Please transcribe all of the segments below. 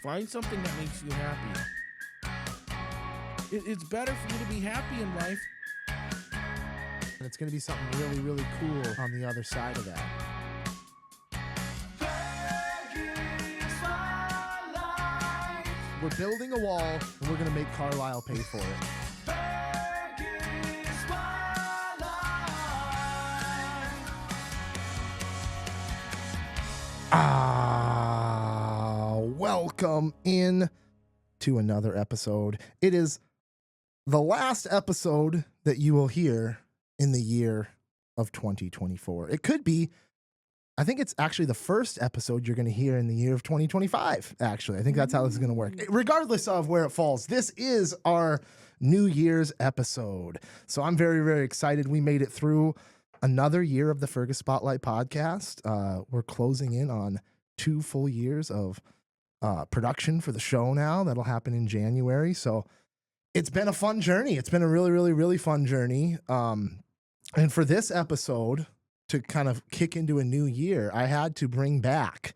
Find something that makes you happy. It's better for you to be happy in life. And it's going to be something really, really cool on the other side of that. We're building a wall, and we're going to make Carlisle pay for it. Welcome in to another episode. It is the last episode that you will hear in the year of 2024. It could be, I think it's actually the first episode you're going to hear in the year of 2025, actually. I think that's how this is going to work. Regardless of where it falls, this is our New Year's episode. So I'm very, very excited. We made it through another year of the Fergus Spotlight podcast. We're closing in on 2 full years of production for the show now. That'll happen in January. So it's been a fun journey. It's been a really, really, really fun journey. And for this episode, to kind of kick into a new year, I had to bring back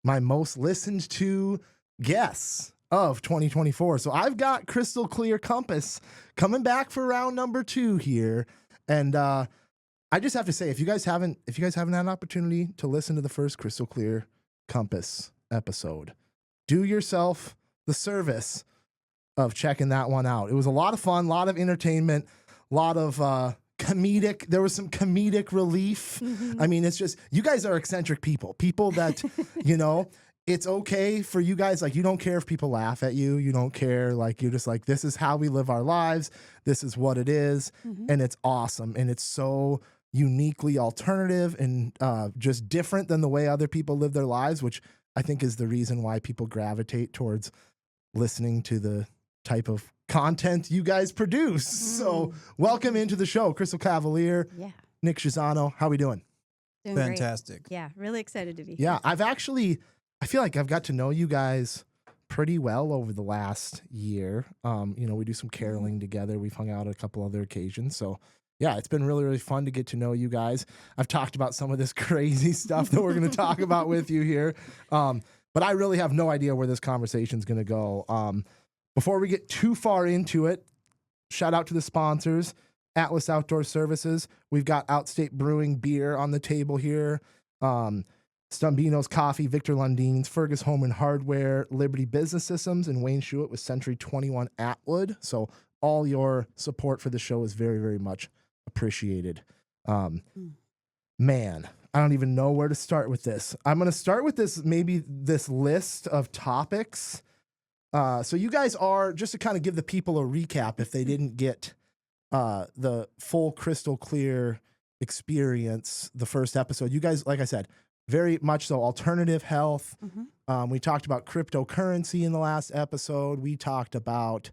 my most listened to guests of 2024. So I've got Crystal Clear Compass coming back for round number 2 here. And I just have to say, if you guys haven't had an opportunity to listen to the first Crystal Clear Compass episode, do yourself the service of checking that one out. It was a lot of fun, a lot of entertainment, a lot of comedic. There was some comedic relief. Mm-hmm. I mean, it's just, you guys are eccentric people that, you know, it's okay for you guys. Like, you don't care if people laugh at you. You don't care. Like, you're just like, this is how we live our lives. This is what it is. Mm-hmm. And it's awesome. And it's so uniquely alternative and just different than the way other people live their lives, which I think is the reason why people gravitate towards listening to the type of content you guys produce. So welcome into the show, Crystal Cavalier, Nick Schizzano. How we doing? Doing Fantastic. Great. Yeah, really excited to be here. Yeah, I feel like I've got to know you guys pretty well over the last year. You know, we do some caroling together. We've hung out a couple other occasions. So yeah, it's been really, really fun to get to know you guys. I've talked about some of this crazy stuff that we're going to talk about with you here. But I really have no idea where this conversation is going to go. Before we get too far into it, shout out to the sponsors, Atlas Outdoor Services. We've got Outstate Brewing beer on the table here. Stumbeano's Coffee, Victor Lundeen's, Fergus Home and Hardware, Liberty Business Systems, and Wayne Schuett with Century 21 Atwood. So all your support for the show is very, very much appreciated. Man, I don't even know where to start with this. I'm going to start with this list of topics. So you guys are, just to kind of give the people a recap if they didn't get the full Crystal Clear experience, the first episode, you guys, like I said, very much so alternative health. Mm-hmm. We talked about cryptocurrency in the last episode. We talked about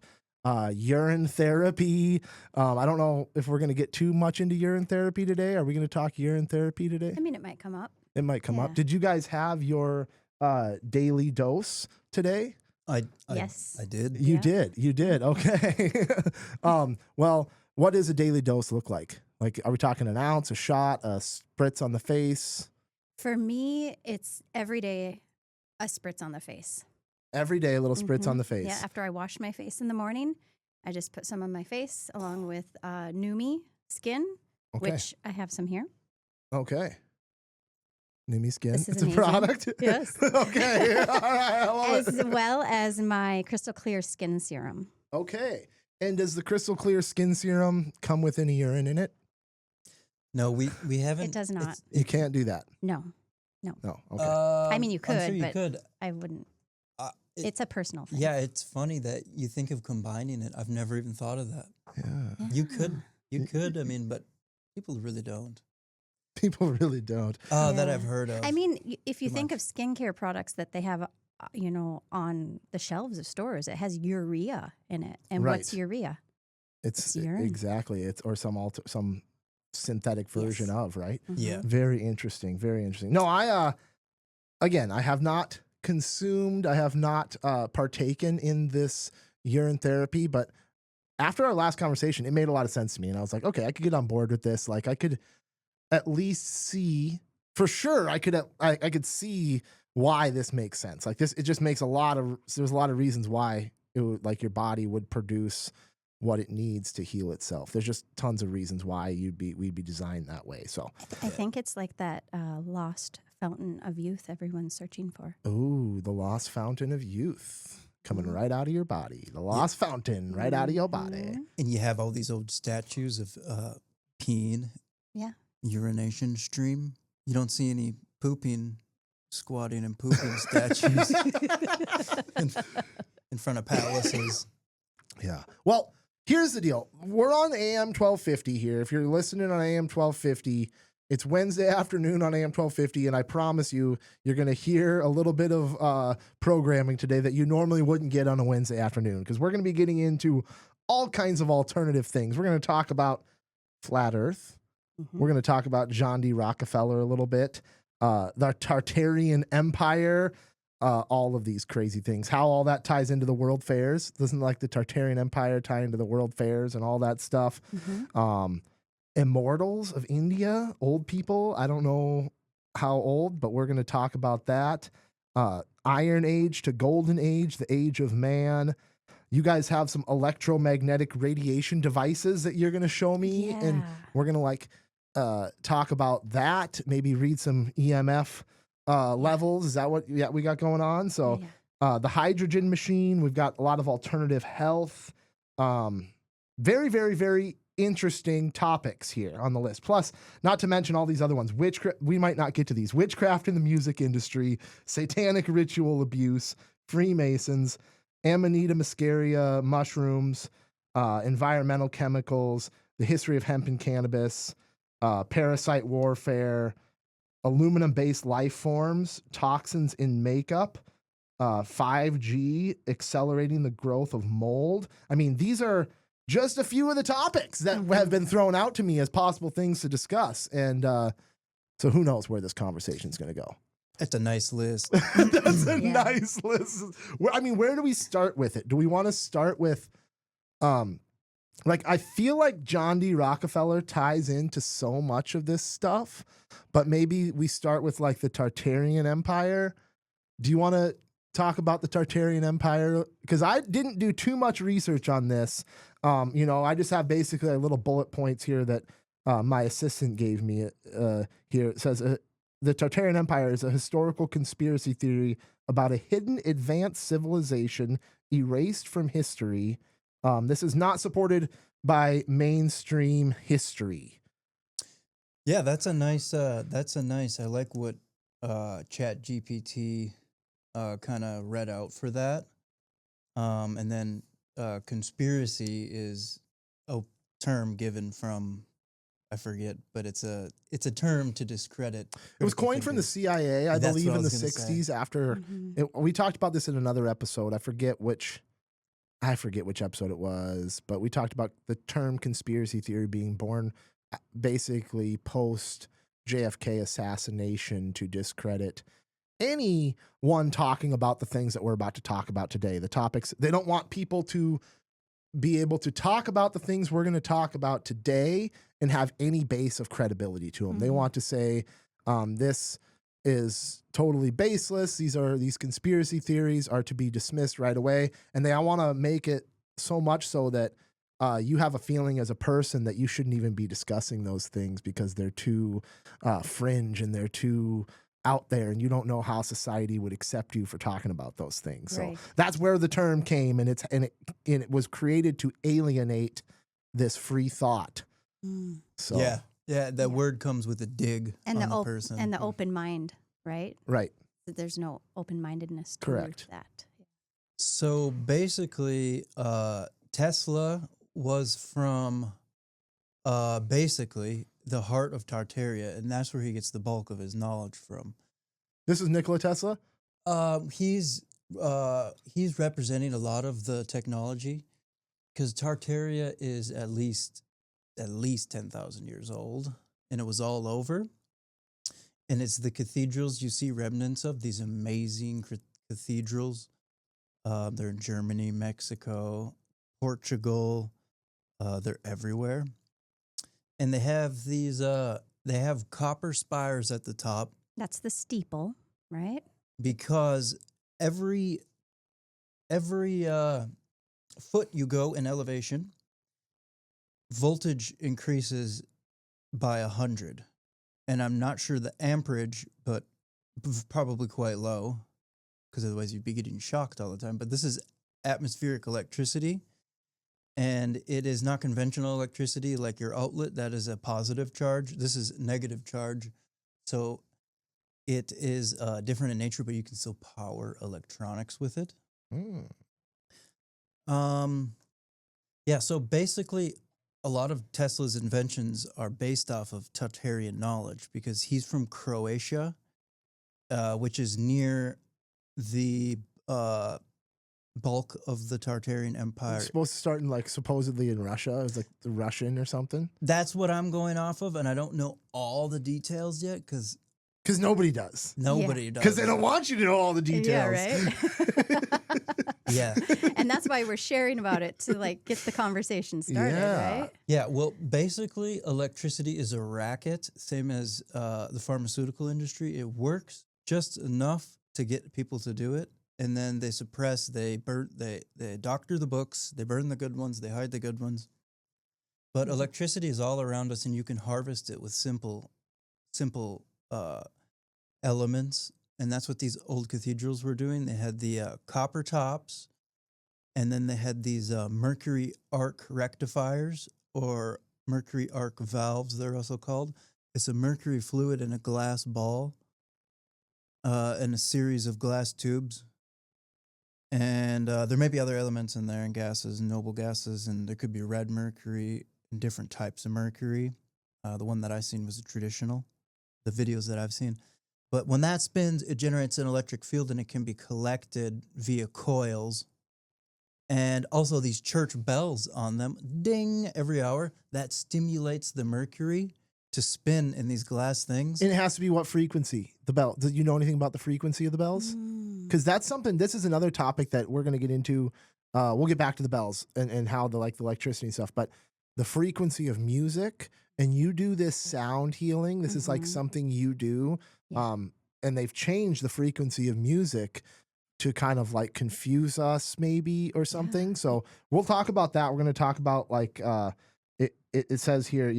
urine therapy. I don't know if we're going to get too much into urine therapy today. Are we going to talk urine therapy today? I mean, it might come up. It might come up. Did you guys have your daily dose today? Yes. I did. You did. Okay. Well, what does a daily dose look like? Like, are we talking an ounce, a shot, a spritz on the face? For me, it's every day a spritz on the face. Every day, a little spritz on the face. Yeah, after I wash my face in the morning, I just put some on my face along with Numi Skin, which I have some here. Okay. Numi Skin. It's a product? Yes. Okay. All right. As well as my Crystal Clear Skin Serum. Okay. And does the Crystal Clear Skin Serum come with any urine in it? No, we haven't. It does not. You can't do that? No. Okay. I mean, you could, I'm sure you but could. I wouldn't. It's a personal thing. Yeah, it's funny that you think of combining it. I've never even thought of that. Yeah. You could. I mean, but people really don't. People really don't. That I've heard of. I mean, if you think of skincare products that they have, on the shelves of stores, it has urea in it. And what's urea? It's urine. Exactly. It's or some synthetic version of, right? Mm-hmm. Yeah. Very interesting. Very interesting. No, I have not consumed, I have not partaken in this urine therapy, but after our last conversation, it made a lot of sense to me. And I was like, okay, I could get on board with this. Like, I could at least see, for sure, I could see why this makes sense. Like this, it just makes there's a lot of reasons why it would, like your body would produce what it needs to heal itself. There's just tons of reasons why we'd be designed that way. So I think it's like that lost fountain of youth everyone's searching for. ooh, the lost fountain of youth coming right out of your body. The lost fountain right out of your body. And you have all these old statues of peeing, urination stream. You don't see any pooping, squatting and pooping statues in front of palaces. Yeah. Well, here's the deal. We're on AM 1250 here. If you're listening on AM 1250, it's Wednesday afternoon on AM 1250, and I promise you're going to hear a little bit of programming today that you normally wouldn't get on a Wednesday afternoon, because we're going to be getting into all kinds of alternative things. We're going to talk about flat Earth. We're going to talk about John D. Rockefeller a little bit, the Tartarian Empire, all of these crazy things, how all that ties into the world fairs. Doesn't like the Tartarian Empire tie into the world fairs and all that stuff. Immortals of India, old people. I don't know how old, but we're going to talk about that. Iron Age to Golden Age, the age of man. You guys have some electromagnetic radiation devices that you're going to show me. Yeah. And we're going to like talk about that, maybe read some EMF levels. Is that what we got going on? So the hydrogen machine, we've got a lot of alternative health. Very, very, very interesting topics here on the list. Plus, not to mention all these other ones. We might not get to these. Witchcraft in the music industry, satanic ritual abuse, Freemasons, Amanita muscaria, mushrooms, environmental chemicals, the history of hemp and cannabis, parasite warfare, aluminum-based life forms, toxins in makeup, 5G accelerating the growth of mold. I mean, these are just a few of the topics that have been thrown out to me as possible things to discuss. And so who knows where this conversation is going to go. That's a nice list. That's a nice list. Where do we start with it? Do we want to start with, I feel like John D. Rockefeller ties into so much of this stuff, but maybe we start with like the Tartarian Empire. Do you want to talk about the Tartarian Empire? Because I didn't do too much research on this. I just have basically a little bullet points here that my assistant gave me here. It says, the Tartarian Empire is a historical conspiracy theory about a hidden advanced civilization erased from history. This is not supported by mainstream history. Yeah, that's a nice. I like what Chat GPT kind of read out for that. And then conspiracy is a term given from, I forget, but it's a term to discredit. It was coined from the CIA, I believe, in the 60s. After we talked about this in another episode. I forget which episode it was, but we talked about the term conspiracy theory being born basically post JFK assassination to discredit anyone talking about the things that we're about to talk about today. The topics, they don't want people to be able to talk about the things we're going to talk about today and have any base of credibility to them. They want to say, this is totally baseless. These conspiracy theories are to be dismissed right away. And I want to make it so much so that you have a feeling as a person that you shouldn't even be discussing those things because they're too fringe and they're too out there, and you don't know how society would accept you for talking about those things. Right. So that's where the term came, and it was created to alienate this free thought. So that word comes with a dig and on the person and the open mind, right? Right. There's no open-mindedness to Correct. that. So basically, Tesla was from basically the heart of Tartaria, and that's where he gets the bulk of his knowledge from. This is Nikola Tesla? He's representing a lot of the technology because Tartaria is at least 10,000 years old, and it was all over. And it's the cathedrals you see remnants of, these amazing cathedrals. They're in Germany, Mexico, Portugal. They're everywhere. And they have these, they have copper spires at the top. That's the steeple, right? because every foot you go in elevation, voltage increases by 100. And I'm not sure the amperage, but probably quite low, because otherwise you'd be getting shocked all the time. But this is atmospheric electricity, and it is not conventional electricity like your outlet. That is a positive charge. This is negative charge. So it is different in nature, but you can still power electronics with it. Mm. Yeah, so basically, a lot of Tesla's inventions are based off of Tartarian knowledge because he's from Croatia, which is near the bulk of the Tartarian Empire. It's supposed to start in like supposedly in Russia. It's like the Russian or something. That's what I'm going off of, and I don't know all the details yet because nobody does. nobody does. Because they don't want you to know all the details. Yeah, right. Yeah. And that's why we're sharing about it to like get the conversation started, Yeah. right? Yeah, well, basically, electricity is a racket, same as the pharmaceutical industry. It works just enough to get people to do it, and then they suppress, they burn, they doctor the books, they burn the good ones, they hide the good ones. But electricity is all around us, and you can harvest it with simple elements, and that's what these old cathedrals were doing. They had the copper tops, and then they had these mercury arc rectifiers, or mercury arc valves, they're also called. It's a mercury fluid in a glass ball, and a series of glass tubes. And there may be other elements in there, and gases, noble gases, and there could be red mercury and different types of mercury. The one that I've seen was a traditional, the videos that I've seen. But when that spins, it generates an electric field, and it can be collected via coils. And also these church bells on them, ding, every hour. That stimulates the mercury to spin in these glass things. And it has to be what frequency? The bell. Do you know anything about the frequency of the bells? Because that's something. This is another topic that we're going to get into. We'll get back to the bells and how the electricity and stuff. But the frequency of music, and you do this sound healing. This is like something you do. Yeah. And they've changed the frequency of music to kind of like confuse us maybe or something. Yeah. So we'll talk about that. We're going to talk about like it says here,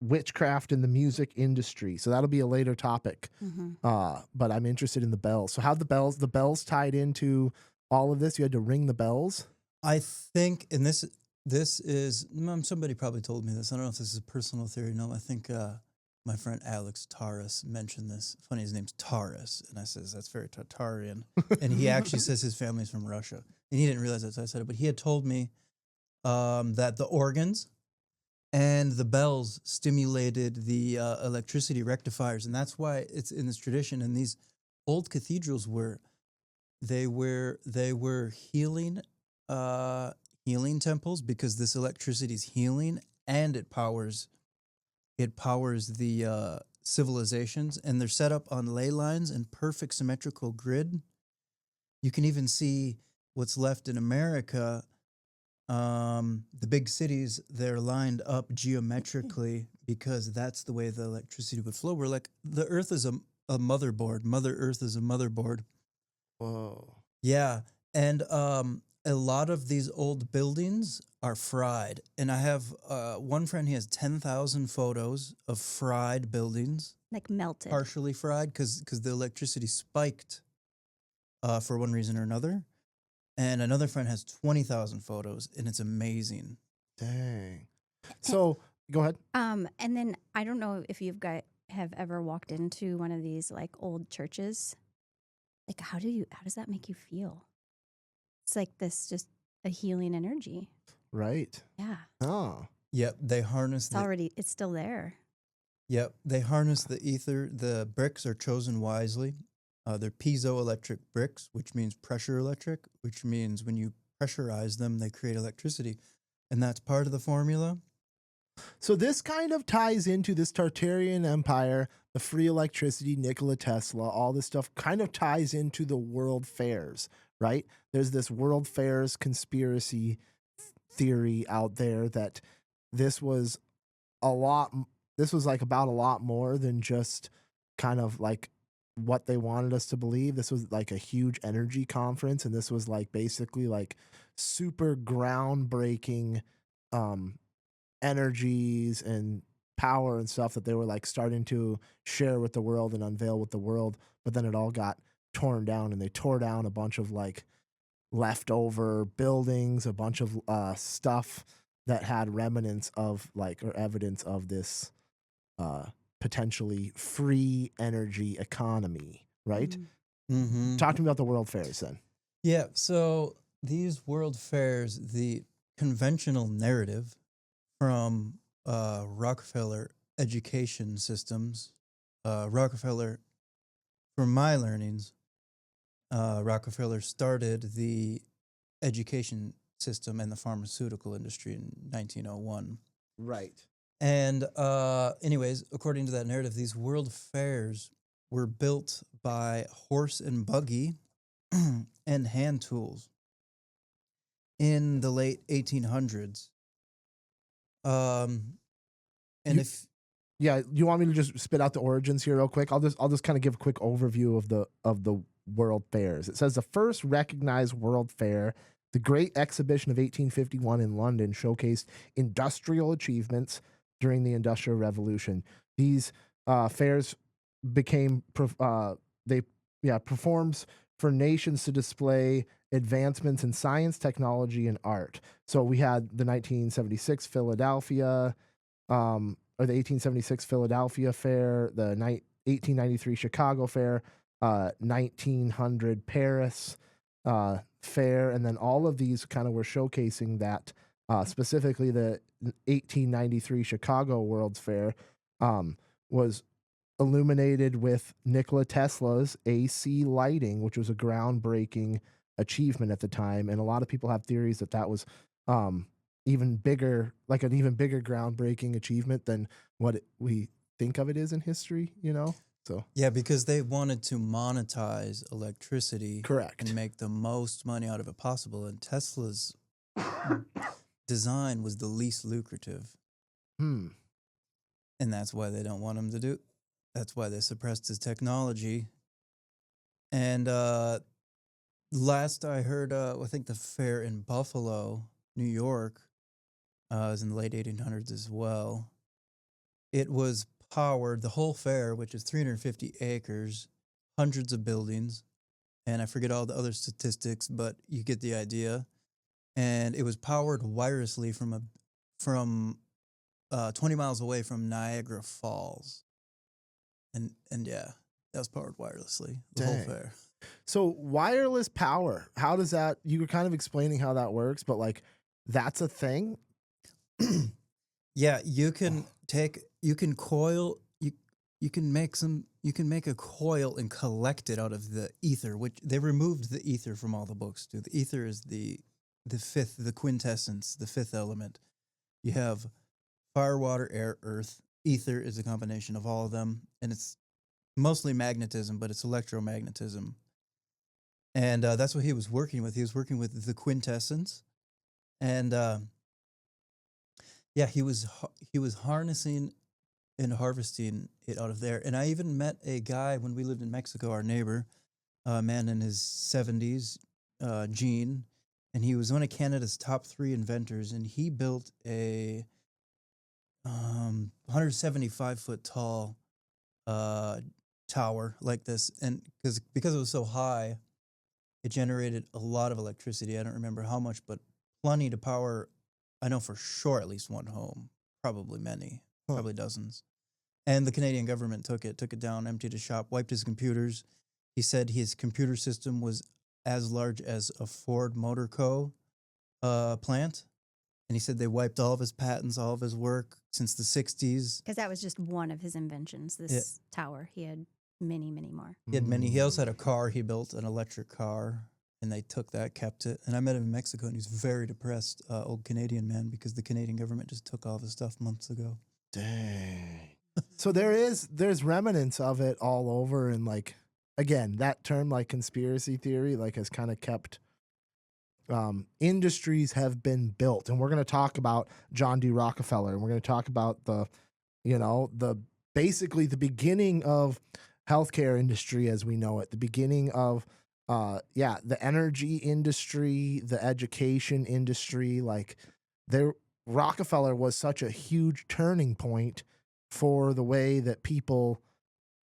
witchcraft in the music industry. So that'll be a later topic. But I'm interested in the bells. So how the bells tied into all of this? You had to ring the bells? I think, and this is, somebody probably told me this. I don't know if this is a personal theory. No, I think my friend Alex Taurus mentioned this. Funny, his name's Taurus. And I says, that's very Tartarian. And he actually says his family's from Russia. And he didn't realize that, so I said it. But he had told me that the organs and the bells stimulated the electricity rectifiers. And that's why it's in this tradition. And these old cathedrals were healing temples, because this electricity is healing, and it powers the civilizations, and they're set up on ley lines and perfect symmetrical grid. You can even see what's left in America. The big cities, they're lined up geometrically because that's the way the electricity would flow. We're like, the Earth is a motherboard. Mother Earth is a motherboard. Whoa. Yeah. And a lot of these old buildings are fried. And I have one friend, he has 10,000 photos of fried buildings. Like melted. Partially fried because the electricity spiked for one reason or another. And another friend has 20,000 photos, and it's amazing. Dang. So go ahead. And then I don't know if have ever walked into one of these like old churches. Like how does that make you feel? It's like this, just a healing energy. Right. Yeah. Oh. Yep, they harness It's still there. Yep, they harness the ether. The bricks are chosen wisely. They're piezoelectric bricks, which means pressure electric, which means when you pressurize them, they create electricity. And that's part of the formula. So this kind of ties into this Tartarian Empire, the free electricity, Nikola Tesla, all this stuff kind of ties into the world fairs, right? There's this world fairs conspiracy theory out there that this was like about a lot more than just kind of like what they wanted us to believe. This was like a huge energy conference, and this was like basically like super groundbreaking energies and power and stuff that they were like starting to share with the world and unveil with the world. But then it all got torn down, and they tore down a bunch of like leftover buildings, a bunch of stuff that had remnants of like or evidence of this potentially free energy economy, right? Mm-hmm. Talk to me about the world fairs then. Yeah, so these world fairs, the conventional narrative from Rockefeller education systems, Rockefeller, from my learnings, Rockefeller started the education system and the pharmaceutical industry in 1901. Right. And anyways, according to that narrative, these world fairs were built by horse and buggy and hand tools in the late 1800s. Yeah, you want me to just spit out the origins here real quick? I'll just kind of give a quick overview of the world fairs. It says the first recognized world fair, the Great Exhibition of 1851 in London, showcased industrial achievements during the Industrial Revolution. These fairs became performs for nations to display advancements in science, technology, and art. So we had the 1976 Philadelphia, or the 1876 Philadelphia Fair, the 1893 Chicago Fair, 1900 Paris Fair, and then all of these kind of were showcasing that. Specifically, the 1893 Chicago World's Fair was illuminated with Nikola Tesla's AC lighting, which was a groundbreaking achievement at the time. And a lot of people have theories that that was even bigger, like an even bigger groundbreaking achievement than what we think of it is in history, you know? So yeah, because they wanted to monetize electricity. Correct. And make the most money out of it possible. And Tesla's design was the least lucrative. Hmm. And that's why they don't want him to do. That's why they suppressed his technology. And last I heard, I think the fair in Buffalo, New York, was in the late 1800s as well. It was powered, the whole fair, which is 350 acres, hundreds of buildings, and I forget all the other statistics, but you get the idea. And it was powered wirelessly from 20 miles away from Niagara Falls. And yeah, that was powered wirelessly, the whole Dang. fair. So wireless power, how does that, you were kind of explaining how that works, but like that's a thing? Yeah, you can make a coil and collect it out of the ether, which they removed the ether from all the books too. The ether is the fifth, the quintessence, the fifth element. You have fire, water, air, earth. Ether is a combination of all of them, and it's mostly magnetism, but it's electromagnetism. And that's what he was working with. He was working with the quintessence, and yeah, he was harnessing and harvesting it out of there. And I even met a guy when we lived in Mexico, our neighbor, a man in his 70s, Gene, and he was one of Canada's top 3 inventors, and he built a 175-foot tall tower like this, and because it was so high, it generated a lot of electricity. I don't remember how much, but plenty to power, I know for sure, at least one home, probably many, probably dozens. And the Canadian government took it down, emptied his shop, wiped his computers. He said his computer system was as large as a Ford Motor Co. Plant. And he said they wiped all of his patents, all of his work since the 60s. Because that was just one of his inventions, this tower. He had many, many more. He had many. He also had a car. He built an electric car, and they took that, kept it. And I met him in Mexico, and he's very depressed, old Canadian man, because the Canadian government just took all of his stuff months ago. Dang. So there's remnants of it all over, and like, again, that term like conspiracy theory like has kind of kept industries have been built. And we're going to talk about John D. Rockefeller, and we're going to talk about the basically the beginning of healthcare industry as we know it, the beginning of the energy industry, the education industry. Like there, Rockefeller was such a huge turning point for the way that people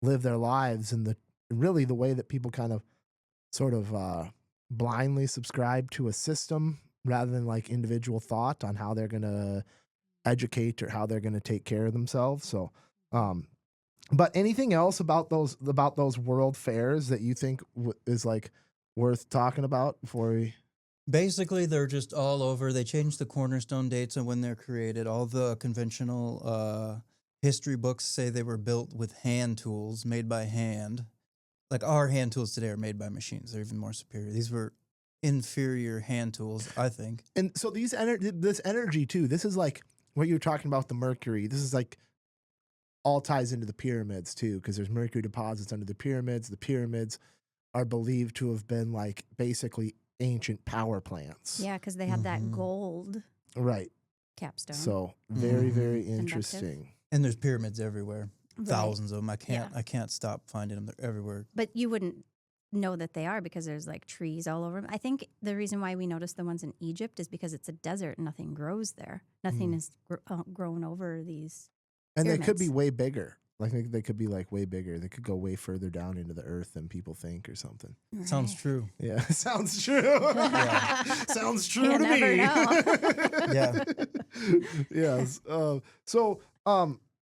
live their lives, and really the way that people kind of sort of blindly subscribe to a system rather than like individual thought on how they're going to educate or how they're going to take care of themselves. So, but anything else about those world fairs that you think is like worth talking about before we? Basically, they're just all over. They changed the cornerstone dates and when they're created. All the conventional history books say they were built with hand tools made by hand. Like our hand tools today are made by machines. They're even more superior. These were inferior hand tools, I think. And so this energy too, this is like what you were talking about, the mercury. This is like all ties into the pyramids too, because there's mercury deposits under the pyramids. The pyramids are believed to have been like basically ancient power plants. Yeah, because they had that gold Right. capstone. So very, very interesting. And there's pyramids everywhere. Right. Thousands of them. I can't stop finding them. They're everywhere. But you wouldn't know that they are because there's like trees all over them. I think the reason why we notice the ones in Egypt is because it's a desert and nothing grows there. Nothing is grown over these And pyramids. they could be way bigger. Like they could be like way bigger. They could go way further down into the earth than people think or something. Sounds Right. true. Yeah, sounds true. Yeah. Sounds true You to never me. know. Yeah. Yes.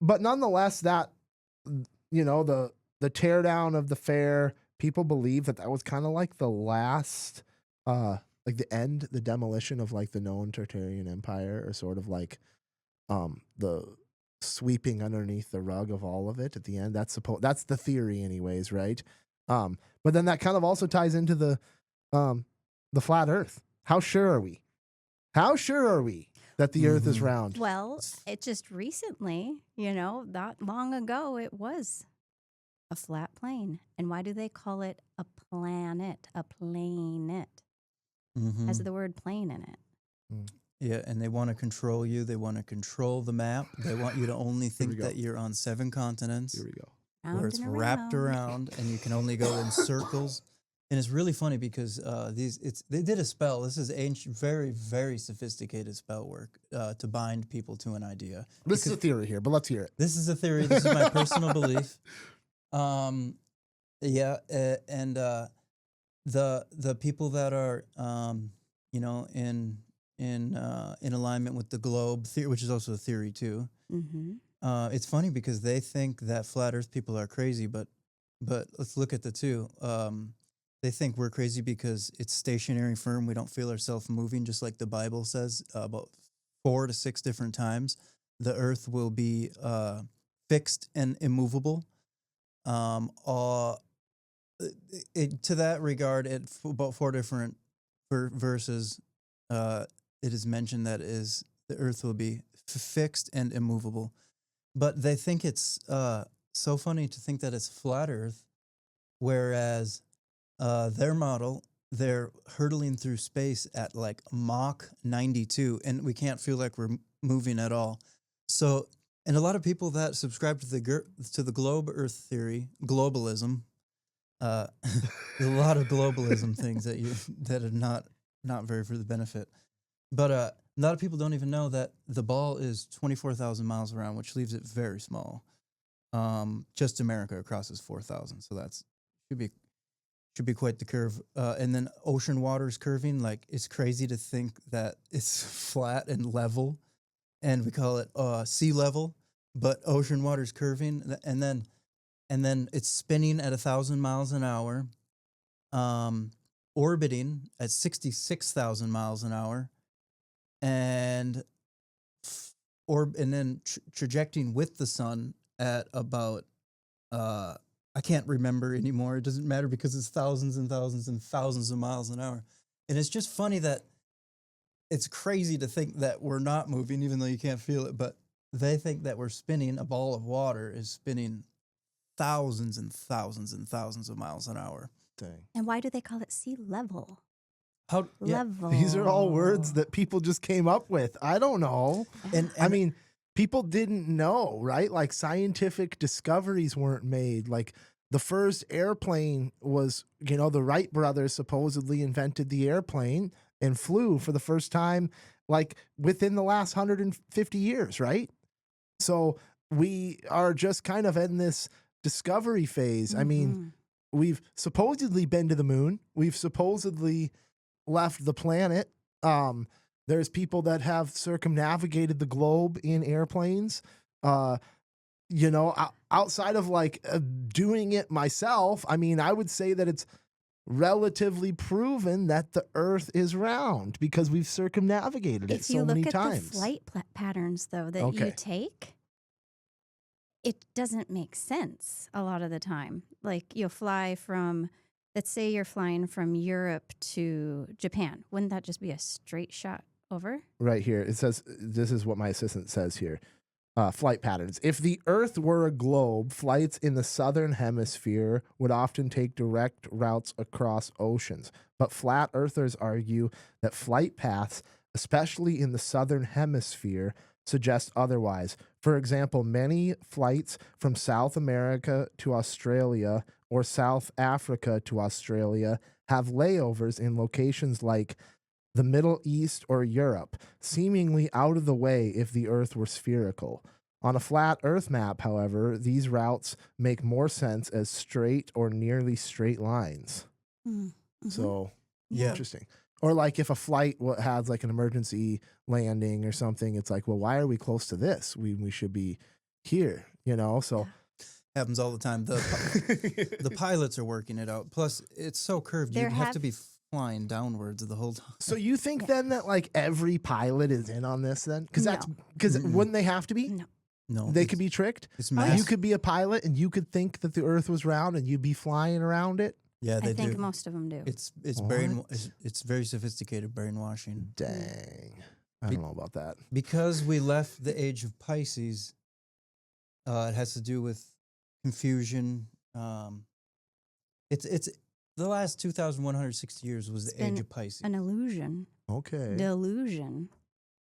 But nonetheless, that the teardown of the fair, people believe that was kind of like the last, like the demolition of like the known Tartarian Empire, or sort of like, the sweeping underneath the rug of all of it at the end. That's the theory, anyways, right? But then that kind of also ties into the flat Earth. How sure are we? How sure are we that the Earth is round? Well, it just recently, not long ago, it was a flat plane. And why do they call it a planet? A planet has the word plane in it. Yeah, and they want to control you. They want to control the map. They want you to only think that you're on 7 continents. Here we go. Where it's wrapped around and you can only go in circles. And it's really funny because they did a spell. This is ancient, very, very sophisticated spell work to bind people to an idea. This is a theory here, but let's hear it. This is a theory. This is my personal belief. The people that are in alignment with the globe theory, which is also a theory too. It's funny because they think that flat Earth people are crazy, but let's look at the two. They think we're crazy because it's stationary, firm. We don't feel ourselves moving, just like the Bible says about 4 to 6 different times. The Earth will be fixed and immovable. To that regard, about 4 different verses, it is mentioned that the Earth will be fixed and immovable. But they think it's so funny to think that it's flat Earth, whereas their model, they're hurtling through space at like Mach 92, and we can't feel like we're moving at all. So, and a lot of people that subscribe to the globe Earth theory, globalism, there's a lot of globalism things that are not very for the benefit. But a lot of people don't even know that the ball is 24,000 miles around, which leaves it very small. Just America across is 4,000, so that's should be quite the curve. And then ocean waters curving, like it's crazy to think that it's flat and level, and we call it sea level, but ocean waters curving, and then it's spinning at 1,000 miles an hour, orbiting at 66,000 miles an hour, and then trajecting with the sun at about I can't remember anymore. It doesn't matter because it's thousands and thousands and thousands of miles an hour. And it's just funny that it's crazy to think that we're not moving, even though you can't feel it. But they think that we're spinning. A ball of water is spinning thousands and thousands and thousands of miles an hour. Dang. And why do they call it sea level? Level. These are all words that people just came up with. I don't know. And I mean, people didn't know, right? Like scientific discoveries weren't made. Like the first airplane was, the Wright brothers supposedly invented the airplane and flew for the first time, like within the last 150 years, right? So we are just kind of in this discovery phase. I mean, we've supposedly been to the moon. We've supposedly left the planet. There's people that have circumnavigated the globe in airplanes. Outside of like doing it myself, I mean, I would say that it's relatively proven that the Earth is round because we've circumnavigated it so many times. If you look at the flight patterns, though, that you take, it doesn't make sense a lot of the time. Like you'll fly from, let's say you're flying from Europe to Japan. Wouldn't that just be a straight shot over? Right here. It says, this is what my assistant says here. Flight patterns. If the Earth were a globe, flights in the southern hemisphere would often take direct routes across oceans. But flat earthers argue that flight paths, especially in the southern hemisphere, suggest otherwise. For example, many flights from South America to Australia or South Africa to Australia have layovers in locations like the Middle East or Europe, seemingly out of the way if the Earth were spherical. On a flat Earth map, however, these routes make more sense as straight or nearly straight lines. Mm-hmm. So, interesting. Or like if a flight has like an emergency landing or something, it's like, well, why are we close to this? We should be here, So happens all the time. The pilots are working it out. Plus, it's so curved. You have to be flying downwards the whole time. So you think then that like every pilot is in on this then? Because wouldn't they have to be? No. They could be tricked. It's mass. You could be a pilot and you could think that the Earth was round and you'd be flying around it. Yeah, I think most of them do. It's very sophisticated brainwashing. Dang, I don't know about that. Because we left the age of Pisces, it has to do with confusion. It's the last 2,160 years was the age of Pisces. An illusion. Okay. Delusion.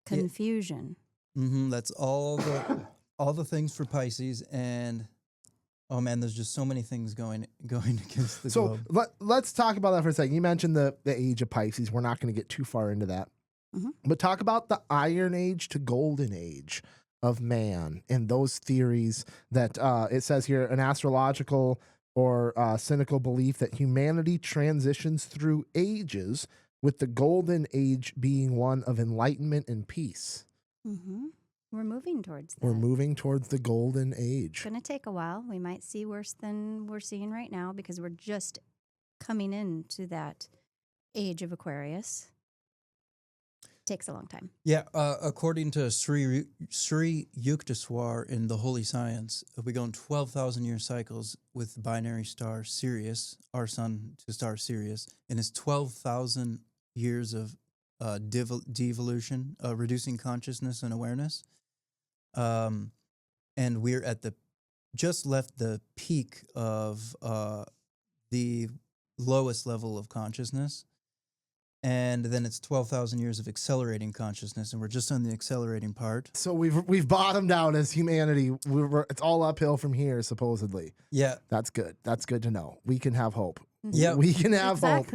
Confusion. That's all the things for Pisces, and oh man, there's just so many things going against the globe. So let's talk about that for a second. You mentioned the age of Pisces. We're not going to get too far into that, but talk about the Iron Age to Golden Age of man and those theories that it says here, an astrological or cynical belief that humanity transitions through ages, with the Golden Age being one of enlightenment and peace. We're moving towards that. We're moving towards the Golden Age. It's going to take a while. We might see worse than we're seeing right now because we're just coming into that age of Aquarius. Takes a long time. Yeah, according to Sri Yukteswar in The Holy Science, we go in 12,000-year cycles with the binary star Sirius, our sun to star Sirius, and it's 12,000 years of devolution, reducing consciousness and awareness. And we're at just left the peak of the lowest level of consciousness. And then it's 12,000 years of accelerating consciousness, and we're just on the accelerating part. So we've bottomed out as humanity. It's all uphill from here, supposedly. Yeah, that's good. That's good to know. We can have hope. Yeah, we can have hope.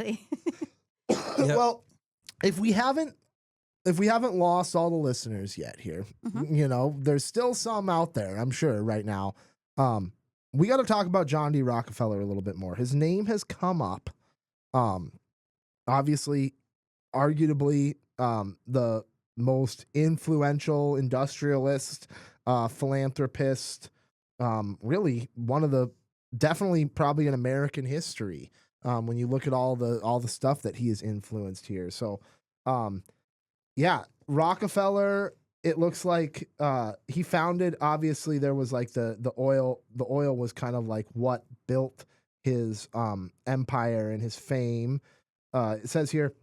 Well, if we haven't lost all the listeners yet here, there's still some out there, I'm sure, right now. We got to talk about John D. Rockefeller a little bit more. His name has come up. Obviously, arguably, the most influential industrialist, philanthropist, really one of the, definitely probably in American history, when you look at all the stuff that he has influenced here. So, Rockefeller, it looks like he founded, obviously there was like the oil was kind of like what built his empire and his fame. It says here,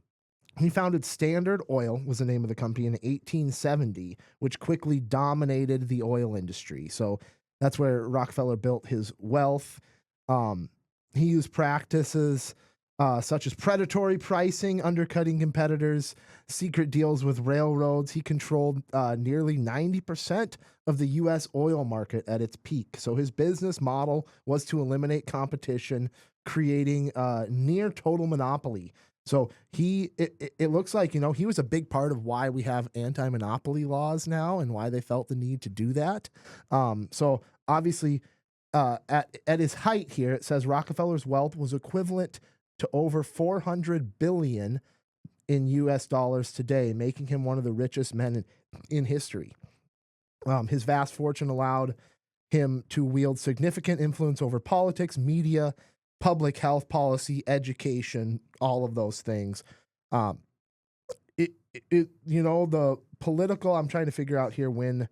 he founded Standard Oil, was the name of the company, in 1870, which quickly dominated the oil industry. So that's where Rockefeller built his wealth. He used practices such as predatory pricing, undercutting competitors, secret deals with railroads. He controlled nearly 90% of the U.S. oil market at its peak. So his business model was to eliminate competition, creating near total monopoly. So it looks like, he was a big part of why we have anti-monopoly laws now and why they felt the need to do that. So obviously, at his height here, it says Rockefeller's wealth was equivalent to over 400 billion in US dollars today, making him one of the richest men in history. His vast fortune allowed him to wield significant influence over politics, media, public health policy, education, all of those things. The political, I'm trying to figure out here when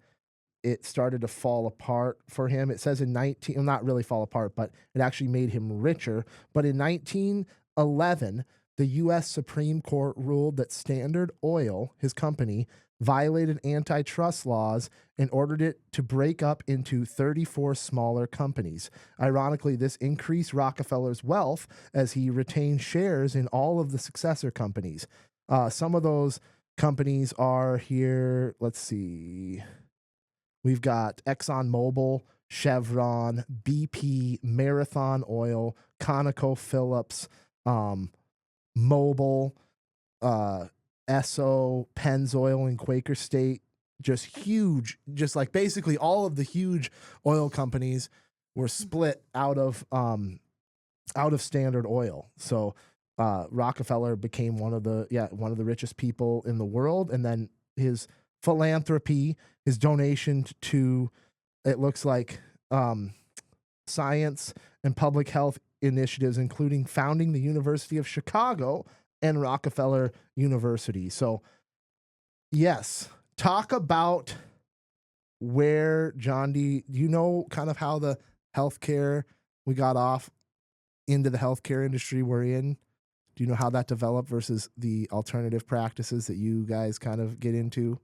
it started to fall apart for him. It says in not really fall apart, but it actually made him richer. But in 1911, the U.S. Supreme Court ruled that Standard Oil, his company, violated antitrust laws and ordered it to break up into 34 smaller companies. Ironically, this increased Rockefeller's wealth as he retained shares in all of the successor companies. Some of those companies are here. Let's see. We've got ExxonMobil, Chevron, BP, Marathon Oil, ConocoPhillips, Mobil, Esso, Pennzoil, and Quaker State. Just huge, just like basically all of the huge oil companies were split out of Standard Oil. So Rockefeller became one of the richest people in the world, and then his philanthropy, his donation to, it looks like, science and public health initiatives, including founding the University of Chicago and Rockefeller University. So, yes, talk about where, John D., you know kind of how the healthcare, we got off into the healthcare industry we're in? Do you know how that developed versus the alternative practices that you guys kind of get into?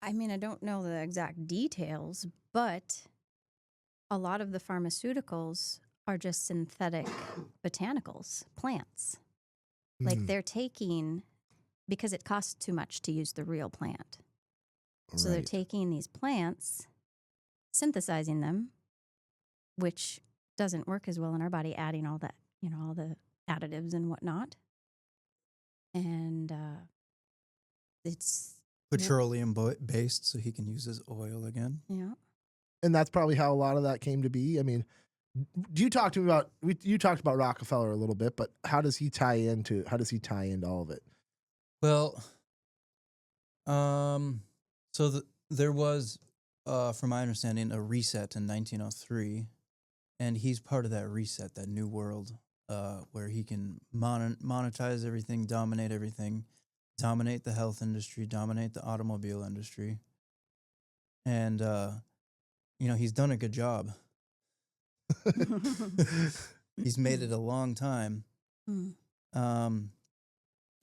I mean, I don't know the exact details, but a lot of the pharmaceuticals are just synthetic botanicals, plants. Like they're taking, because it costs too much to use the real plant. So they're taking these plants, synthesizing them, which doesn't work as well in our body, adding all that, all the additives and whatnot. And it's Petroleum based, so he can use his oil again. Yeah. And that's probably how a lot of that came to be. I mean, you talked about Rockefeller a little bit, but how does he tie into all of it? Well, there was, from my understanding, a reset in 1903, and he's part of that reset, that new world, where he can monetize everything, dominate everything, dominate the health industry, dominate the automobile industry, and he's done a good job. He's made it a long time. And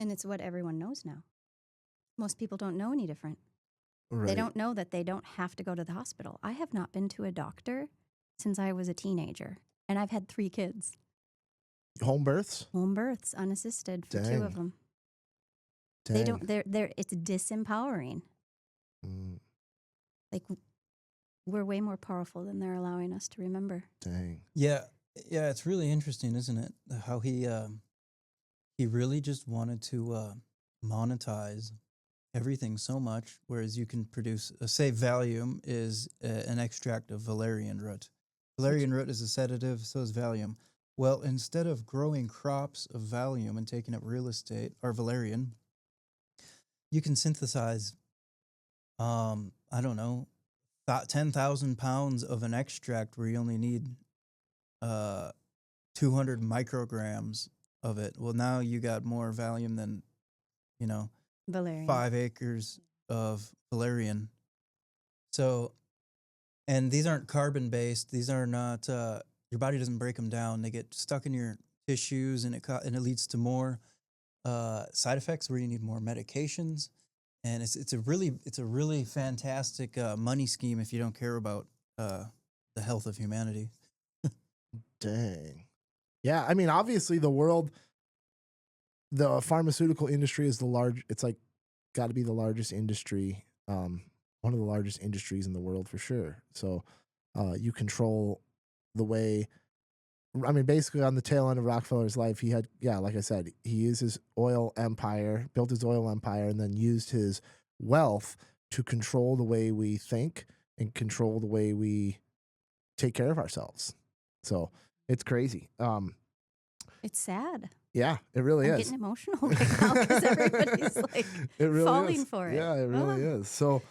it's what everyone knows now. Most people don't know any different. Right. They don't know that they don't have to go to the hospital. I have not been to a doctor since I was a teenager, and I've had 3 kids. Home births? Home births, unassisted, for 2 of them. Dang. They don't. It's disempowering. Like, we're way more powerful than they're allowing us to remember. Dang. Yeah, it's really interesting, isn't it? How he really just wanted to monetize everything so much, whereas you can produce, say, Valium is an extract of valerian root. Valerian root is a sedative, so is Valium. Well, instead of growing crops of Valium and taking up real estate, or valerian, you can synthesize, 10,000 pounds of an extract where you only need 200 micrograms of it. Well, now you got more Valium than, Valerian. 5 acres of valerian. So, and these aren't carbon-based. These are not, your body doesn't break them down. They get stuck in your tissues, and it leads to more side effects where you need more medications. And it's a really fantastic money scheme if you don't care about the health of humanity. Dang. Yeah, I mean, obviously the world the pharmaceutical industry is it's like got to be the largest industry, one of the largest industries in the world for sure. So you control the way, I mean, basically on the tail end of Rockefeller's life, he had, like I said, he used his oil empire, built his oil empire, and then used his wealth to control the way we think and control the way we take care of ourselves. So it's crazy. It's sad. Yeah, it really I'm is. getting emotional right now because everybody's like It really falling is. for it. Yeah, it really Oh. is. So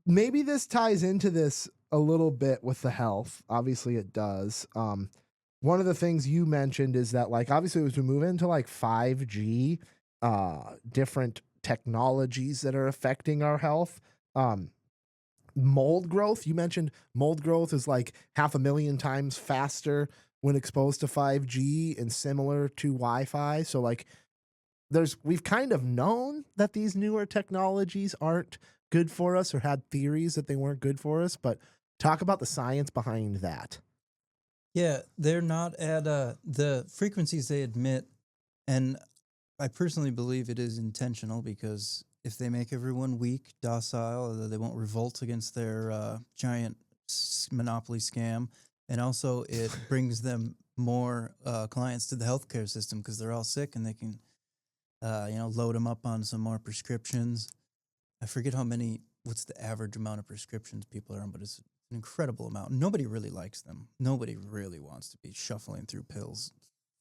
maybe this ties into this a little bit with the health. Obviously it does. One of the things you mentioned is that, like, obviously as we move into like 5G, different technologies that are affecting our health, mold growth. You mentioned mold growth is like 500,000 times faster when exposed to 5G and similar to Wi-Fi. So like we've kind of known that these newer technologies aren't good for us or had theories that they weren't good for us, but talk about the science behind that. Yeah, they're not at the frequencies they admit, and I personally believe it is intentional because if they make everyone weak, docile, they won't revolt against their giant monopoly scam, and also it brings them more clients to the healthcare system because they're all sick and they can, load them up on some more prescriptions. I forget what's the average amount of prescriptions people are on, but it's an incredible amount. Nobody really likes them. Nobody really wants to be shuffling through pills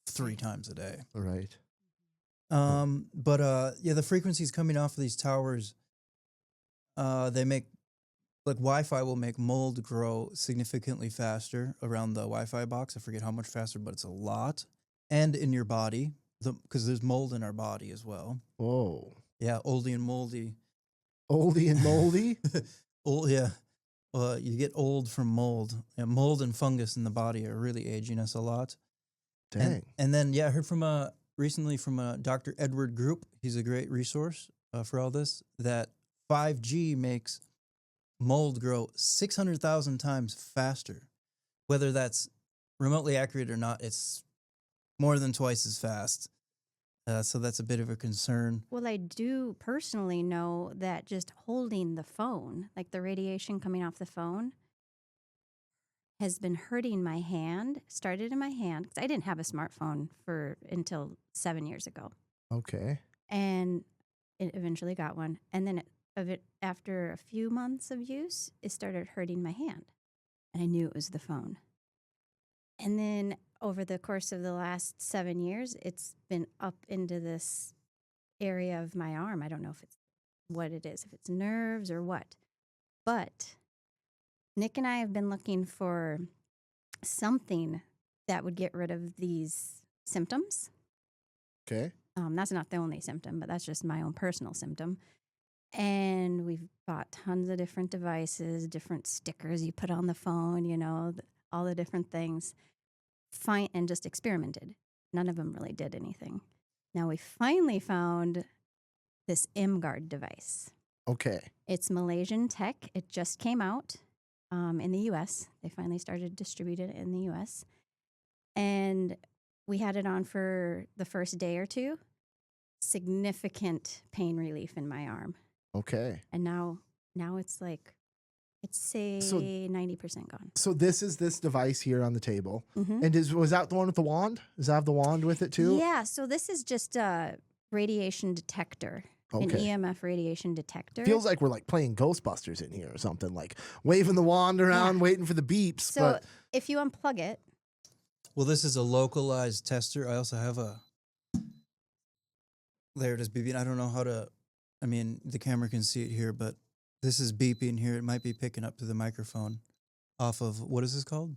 3 times a day. Right. The frequencies coming off of these towers, they make, like, Wi-Fi will make mold grow significantly faster around the Wi-Fi box. I forget how much faster, but it's a lot. And in your body, because there's mold in our body as well. Whoa. Yeah, oldie and moldy. Oldie and moldy? Old, yeah. You get old from mold. And mold and fungus in the body are really aging us a lot. Dang. And then, I heard recently from Dr. Edward Group, he's a great resource for all this, that 5G makes mold grow 600,000 times faster. Whether that's remotely accurate or not, it's more than twice as fast. So that's a bit of a concern. Well, I do personally know that just holding the phone, like the radiation coming off the phone, has been hurting my hand. Started in my hand because I didn't have a smartphone until 7 years ago, Okay. and it eventually got one. And then after a few months of use, it started hurting my hand, and I knew it was the phone. And then over the course of the last 7 years, it's been up into this area of my arm. I don't know if it's what it is, if it's nerves or what. But Nick and I have been looking for something that would get rid of these symptoms. Okay. That's not the only symptom, but that's just my own personal symptom. And we've bought tons of different devices, different stickers you put on the phone, all the different things. And just experimented. None of them really did anything. Now we finally found this MGuard device. Okay. It's Malaysian tech. It just came out in the U.S. They finally started distributing it in the U.S. And we had it on for the first day or two. Significant pain relief in my arm. Okay. And now it's like, I'd say 90% gone. So this is this device here on the table. Mm-hmm. And was that the one with the wand? Does that have the wand with it too? Yeah, so this is just a radiation detector, an EMF radiation detector. Feels like we're like playing Ghostbusters in here or something, like waving the wand around, waiting for the beeps. So if you unplug it. Well, this is a localized tester. I also have there it is beeping. I don't know the camera can see it here, but this is beeping here. It might be picking up to the microphone off of, what is this called?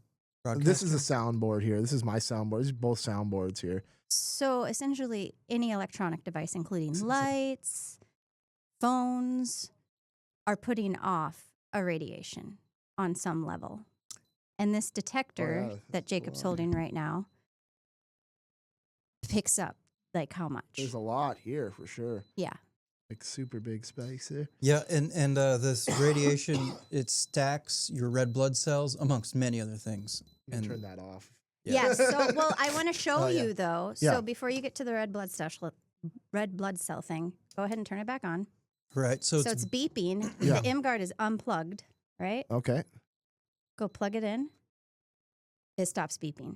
This is a soundboard here. This is my soundboard. These are both soundboards here. So essentially, any electronic device, including lights, phones, are putting off a radiation on some level. And this detector that Jacob's holding right now picks up like how much. There's a lot here for sure. Yeah. Like super big space there. Yeah, and this radiation, it stacks your red blood cells amongst many other things. You can turn that off. Yeah. So, well, I want to show Oh, yeah. you though. Yeah. So before you get to the red blood cell thing, go ahead and turn it back on. Right. So, So it's beeping. Yeah. The IMGuard is unplugged, right? Okay. Go plug it in. It stops beeping,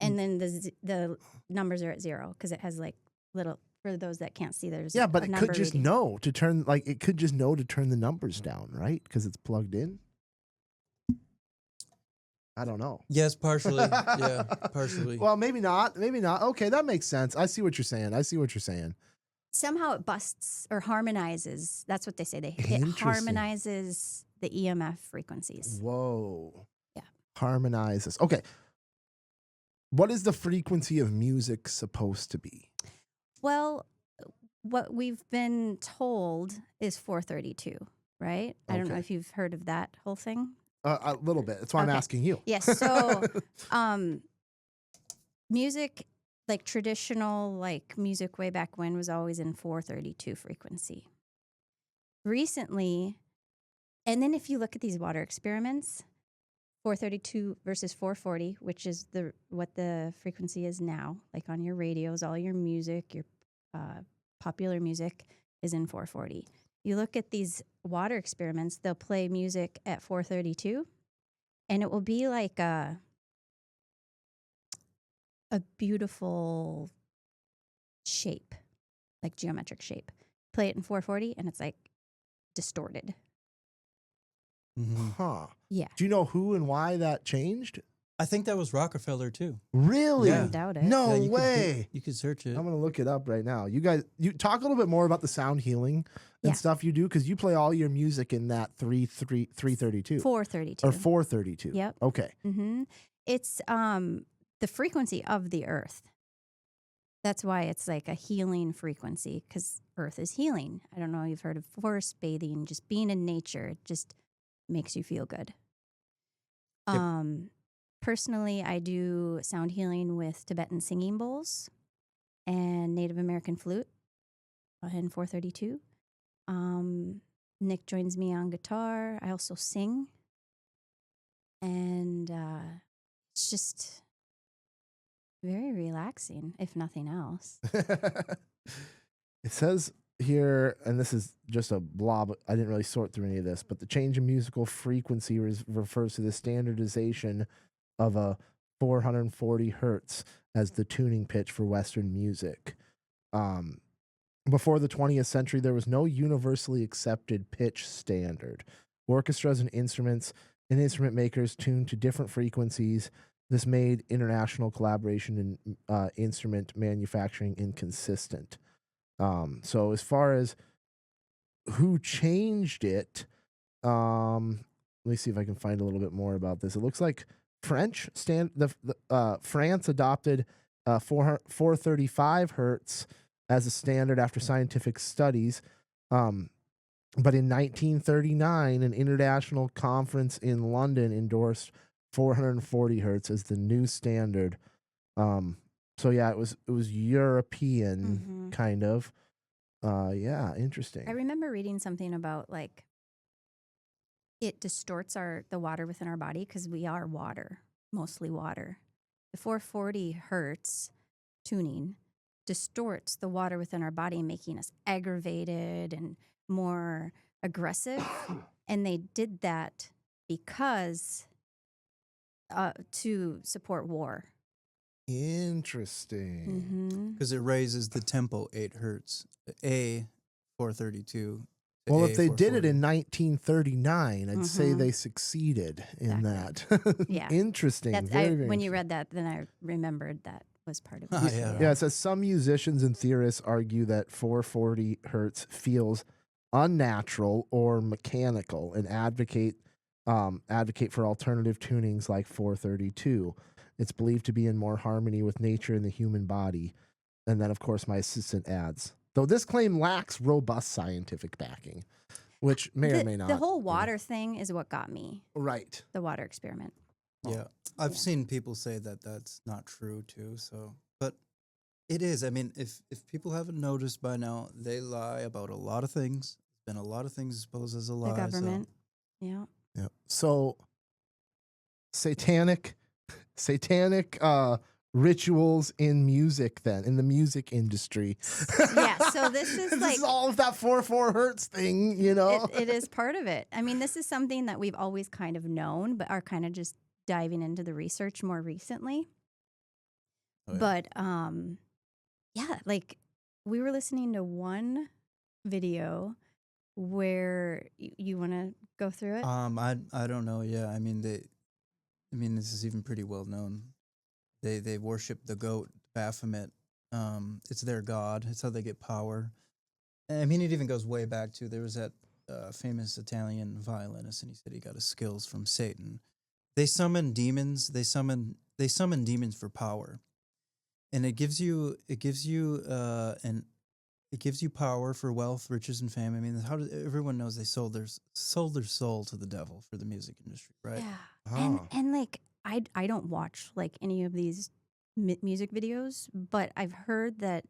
and then the numbers are at 0 because it has like little. For those that can't see, there's Yeah, a but it number could just reading. know to turn it could just know to turn the numbers down, right? Because it's plugged in. I don't know. yes, partially. Yeah, partially. Well, maybe not. Maybe not. Okay, that makes sense. I see what you're saying. Somehow it busts or harmonizes. That's what they say. It Interesting. harmonizes the EMF frequencies. Whoa. Yeah. Harmonizes. Okay. What is the frequency of music supposed to be? Well, what we've been told is 432, right? I don't know Okay. if you've heard of that whole thing. A little bit. That's why I'm Okay. asking you. Yes. So, music, like traditional, like music way back when, was always in 432 frequency. Recently, and then if you look at these water experiments, 432 versus 440, which is what the frequency is now, like on your radios, all your music, your popular music is in 440. You look at these water experiments, they'll play music at 432, and it will be like a beautiful shape, like geometric shape. Play it in 440, and it's like distorted. Mhm. Huh. Yeah. Do you know who and why that changed? I think that was Rockefeller too. Really? Yeah. I doubt it. No Yeah, you way. you could search it. I'm gonna look it up right now. You guys, you talk a little bit more about the sound healing and Yeah. stuff you do because you play all your music in that 332 432. or 432. Yep. Okay. Mm-hmm. It's the frequency of the earth. That's why it's like a healing frequency, because earth is healing. I don't know if you've heard of forest bathing, just being in nature. It just makes you feel good. Yep. Personally, I do sound healing with Tibetan singing bowls and Native American flute in 432. Nick joins me on guitar. I also sing. And it's just very relaxing, if nothing else. It says here, and this is just a blob. I didn't really sort through any of this, but the change in musical frequency refers to the standardization of a 440 hertz as the tuning pitch for Western music. Before the 20th century, there was no universally accepted pitch standard. Orchestras and instrument makers tuned to different frequencies. This made international collaboration in instrument manufacturing inconsistent. So as far as who changed it, let me see if I can find a little bit more about this. It looks like France adopted 435 hertz as a standard after scientific studies. But in 1939, an international conference in London endorsed 440 hertz as the new standard. So yeah, it was European kind of. Yeah, interesting. I remember reading something about like it distorts the water within our body because we are water, mostly water. The 440 hertz tuning distorts the water within our body, making us aggravated and more aggressive. And they did that because to support war. Interesting. Because it raises the tempo 8 hertz. A 432. to Well, A if they did it 440. in 1939, I'd say they succeeded in that. Yeah. Interesting. That's Very, very when you interesting. read that, then I remembered that was part of it. Ah, yeah. Yeah, it says some musicians and theorists argue that 440 hertz feels unnatural or mechanical and advocate for alternative tunings like 432. It's believed to be in more harmony with nature and the human body. And then, of course, my assistant adds, though this claim lacks robust scientific backing, which may or may not. The whole you know. water thing is what got me, Right. the water experiment. Yeah. I've Yeah. seen people say that that's not true too. So, but it is. I mean, if people haven't noticed by now, they lie about a lot of things. There's been a lot of things exposed as a lie. The government. Yeah. Yeah. So, satanic satanic rituals in music then, in the music industry. Yeah, so this is This like is all of that 4/4 hertz thing, you know? it is part of it. I mean, this is something that we've always kind of known, but are kind of just diving into the research more recently. Oh, yeah. But yeah, like we were listening to one video where you want to go through it. I don't know. Yeah, I mean this is even pretty well known. They worship the goat Baphomet. It's their god. It's how they get power. And, I mean, it even goes way back to there was that famous Italian violinist, and he said he got his skills from Satan. They summon demons. They summon demons for power, and it gives you power for wealth, riches, and fame. I mean, everyone knows they sold their soul to the devil for the music industry, right? Yeah, Ah. and like I don't watch like any of these music videos, but I've heard that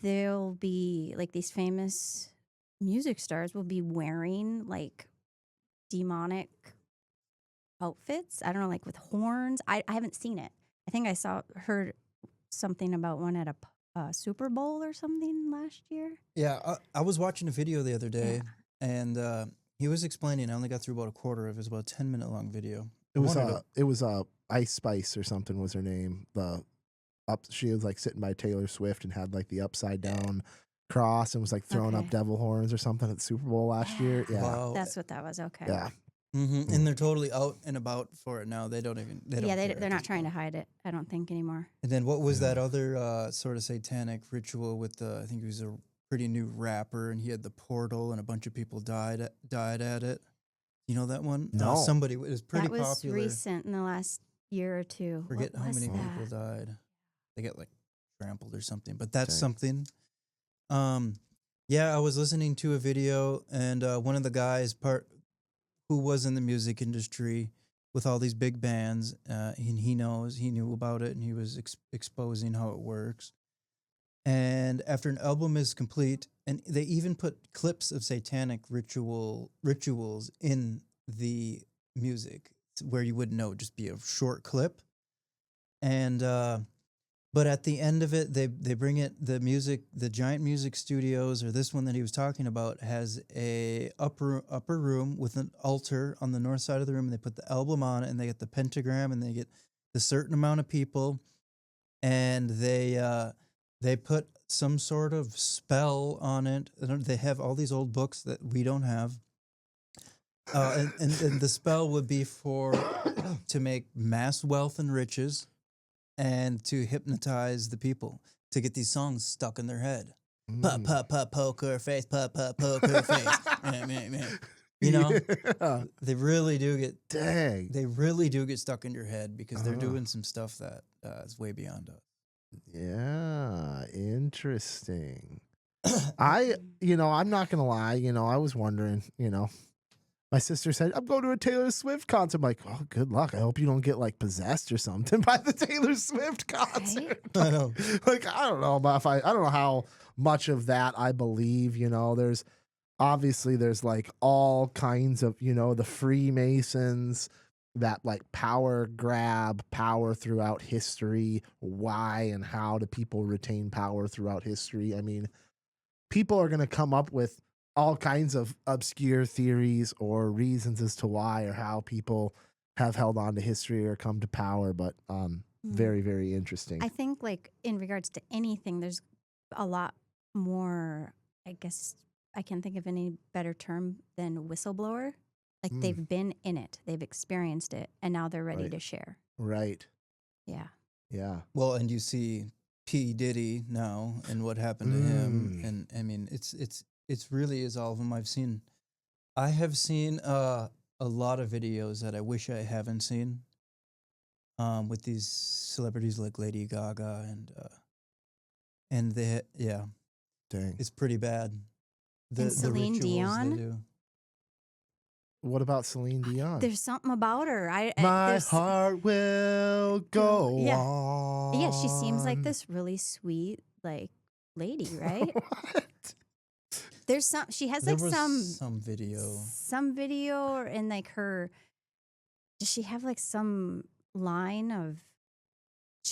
there'll be like these famous music stars will be wearing like demonic outfits. I don't know, like with horns. I haven't seen it. I think I heard something about one at a Super Bowl or something last year. Yeah, I was watching a video the other day, and he was explaining. I only got through about a quarter of it. It was about a 10-minute long video. It was Ice Spice or something was her name. She was like sitting by Taylor Swift and had like the upside down cross and was like throwing up Okay. devil horns or something at the Super Bowl last year. Yeah. Wow. That's what that was. Okay. Yeah. And they're totally out and about for it now. They don't even. They don't Yeah, care at they're not this trying to point. hide it. I don't think anymore. And then what was that other sort of satanic ritual with I think he was a pretty new rapper, and he had the portal, and a bunch of people died at it. You know that one? No. Somebody, it was pretty That was popular. recent in the last year or two. Forget What how was many that? people died. They got like trampled or something, but that's Dang. something. Yeah, I was listening to a video, and one of the guys who was in the music industry with all these big bands, and he knew about it, and he was exposing how it works. And after an album is complete, and they even put clips of satanic rituals in the music where you wouldn't know, it'd just be a short clip. And but at the end of it, they bring it, the giant music studios, or this one that he was talking about, has a upper room with an altar on the north side of the room, and they put the album on it, and they get the pentagram, and they get the certain amount of people, and they put some sort of spell on it. They have all these old books that we don't have. And the spell would be to make mass wealth and riches, and to hypnotize the people, to get these songs stuck in their head. Pop, pop, pop, poker face, pop, pop, poker face. You know, Yeah. they really do get Dang. they really do get stuck in your head because they're Uh-huh. doing some stuff that is way beyond us. Yeah. Interesting. I'm not gonna lie, I was wondering, my sister said, I'm going to a Taylor Swift concert. I'm like, oh, good luck. I hope you don't get like possessed or something by the Taylor Swift concert. I know. Like, I don't know about I don't know how much of that I believe, there's like all kinds of, the Freemasons that like power grab power throughout history. Why and how do people retain power throughout history? I mean, people are going to come up with all kinds of obscure theories or reasons as to why or how people have held on to history or come to power, but very, very interesting. I think like in regards to anything, there's a lot more, I guess I can't think of any better term than whistleblower. Like they've been in it, they've experienced it, and now they're ready Right. to share. Right. Yeah. Yeah. Well, and you see P. Diddy now and what happened to him, and I mean it's really is all of them. I have seen a lot of videos that I wish I haven't seen, with these celebrities like Lady Gaga and Dang. it's pretty bad. And Celine rituals they Dion? do. What about Celine Dion? There's something about her. My there's- heart will go Yeah. on. Yeah, she seems like this really sweet, like lady, right? What? There's she has There like was some video. and like her. Does she have like some line of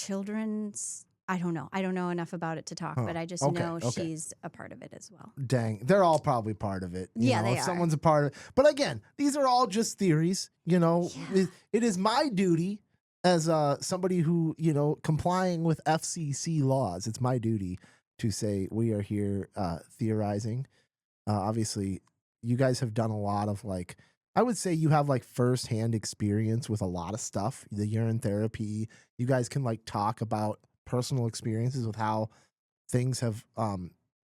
children's. I don't know. I don't know enough about it to talk, Huh. but I just Okay, know okay. she's a part of it as well. Dang, they're all probably part of it. You Yeah, know, they if are. someone's a part of it. But again, these are all just theories. You know, Yeah. it is my duty as somebody who, you know, complying with FCC laws. It's my duty to say we are here theorizing. Obviously, you guys have done a lot of like, I would say you have like firsthand experience with a lot of stuff. The urine therapy. You guys can like talk about personal experiences with how things have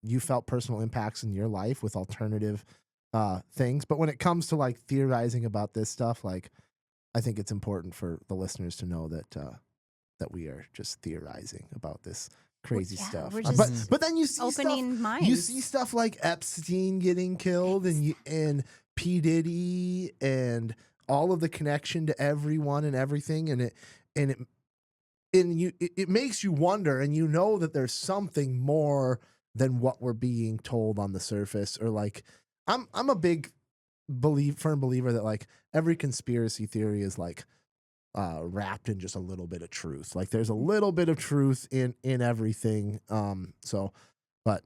you felt personal impacts in your life with alternative things. But when it comes to like theorizing about this stuff, like I think it's important for the listeners to know that that we are just theorizing about this crazy yeah, stuff. we're But then you see Opening stuff, minds. you see stuff like Epstein getting killed and P Diddy and all of the connection to everyone and everything, and it makes you wonder, and you know that there's something more than what we're being told on the surface. Or like I'm a big firm believer that like every conspiracy theory is like wrapped in just a little bit of truth. Like there's a little bit of truth in everything. But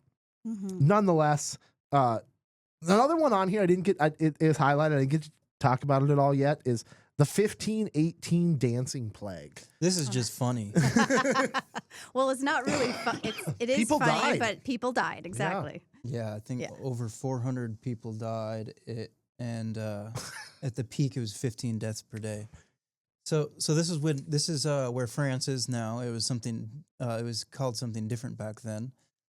Mhm. nonetheless, another one on here I didn't get. It is highlighted. I didn't get to talk about it at all yet. Is the 1518 dancing plague? This is just funny. Well, it's not really fun. It is People funny, died. but people died. Exactly. Yeah, I think Yeah. over 400 people died, and at the peak it was 15 deaths per day. So this is where France is now. It was something. It was called something different back then.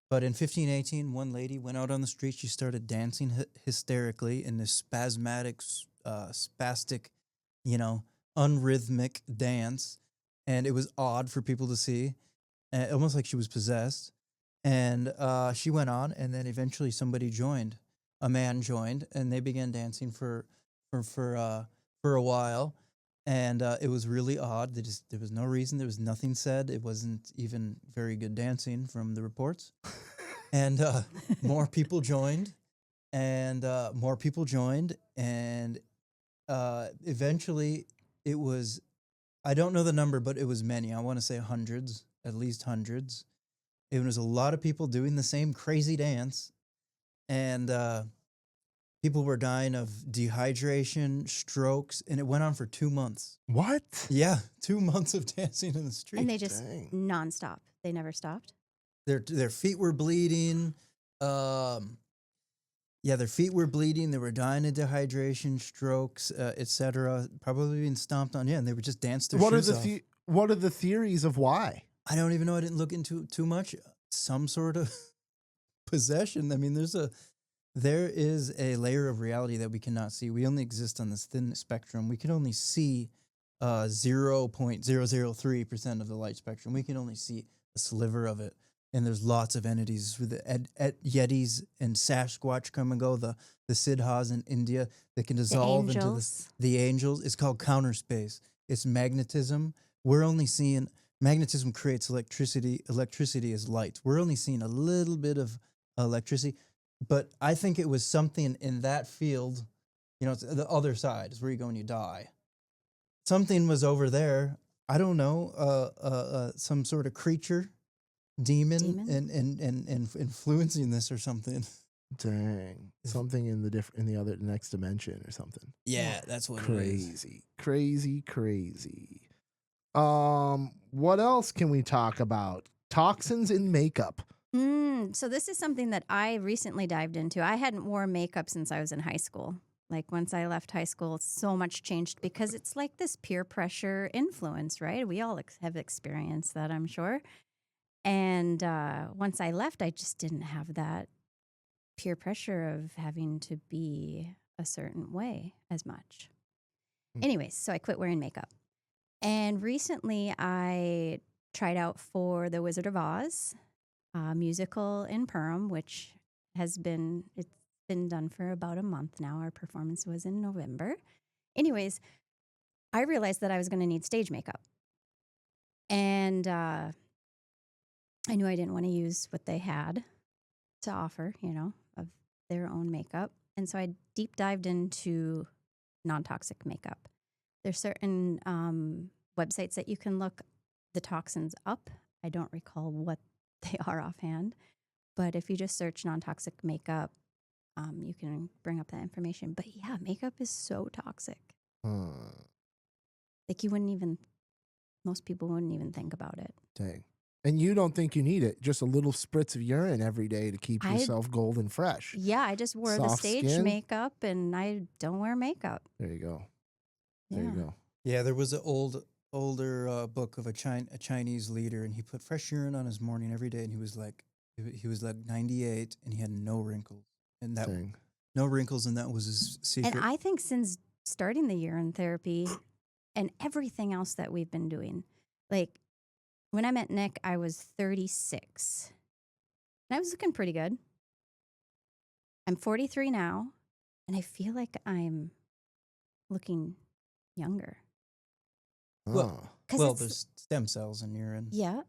But in 1518, one lady went out on the street. She started dancing hysterically in this spastic, unrhythmic dance, and it was odd for people to see, almost like she was possessed. And she went on, and then eventually somebody joined. A man joined, and they began dancing for a while. And it was really odd. There was no reason. There was nothing said. It wasn't even very good dancing from the reports. And more people joined, and eventually it was, I don't know the number, but it was many. I want to say hundreds, at least hundreds. It was a lot of people doing the same crazy dance, and people were dying of dehydration, strokes, and it went on for 2 months. What? Yeah, 2 months of dancing in the street. And they just Dang. nonstop. They never stopped. Their feet were bleeding. Their feet were bleeding. They were dying of dehydration, strokes, etc. Probably being stomped on. Yeah, and they would just dance their shoes off. What are the theories of why? I don't even know. I didn't look into too much. Some sort of possession. I mean, there is a layer of reality that we cannot see. We only exist on this thin spectrum. We can only see 0.003% of the light spectrum. We can only see a sliver of it. And there's lots of entities with the Yetis and Sasquatch come and go. The Siddhas in India that can dissolve into the angels. It's called counter space. It's magnetism. We're only seeing magnetism creates electricity. Electricity is light. We're only seeing a little bit of electricity. But I think it was something in that field, it's the other side is where you go when you die. Something was over there. I don't know, some sort of creature, demon? And influencing this or something. Dang, something in the other next dimension or something. Yeah, that's what it is. Crazy. What else can we talk about? Toxins in makeup. So this is something that I recently dived into. I hadn't worn makeup since I was in high school. Like once I left high school, so much changed because it's like this peer pressure influence, right? We all have experienced that, I'm sure. And once I left, I just didn't have that peer pressure of having to be a certain way as much. Anyways, so I quit wearing makeup. And recently I tried out for The Wizard of Oz musical in Perham, which it's been done for about a month now. Our performance was in November. Anyways, I realized that I was going to need stage makeup. And I knew I didn't want to use what they had to offer, of their own makeup. And so I deep dived into non-toxic makeup. There's certain websites that you can look the toxins up. I don't recall what they are offhand, but if you just search non-toxic makeup, you can bring up that information. But yeah, makeup is so toxic. Like most people wouldn't even think about it. Dang. And you don't think you need it? Just a little spritz of urine every day to keep yourself golden fresh. Yeah, I just wore the Soft stage skin? makeup, and I don't wear makeup. There you go. There Yeah. you go. Yeah, there was an older book of a Chinese leader, and he put fresh urine on his morning every day, and he was like 98, and he had no wrinkles, and that Dang. no wrinkles, and that was his secret. And I think since starting the urine therapy and everything else that we've been doing, like when I met Nick, I was 36. And I was looking pretty good. I'm 43 now, and I feel like I'm looking younger. Oh. Well, there's stem cells in urine. Yeah.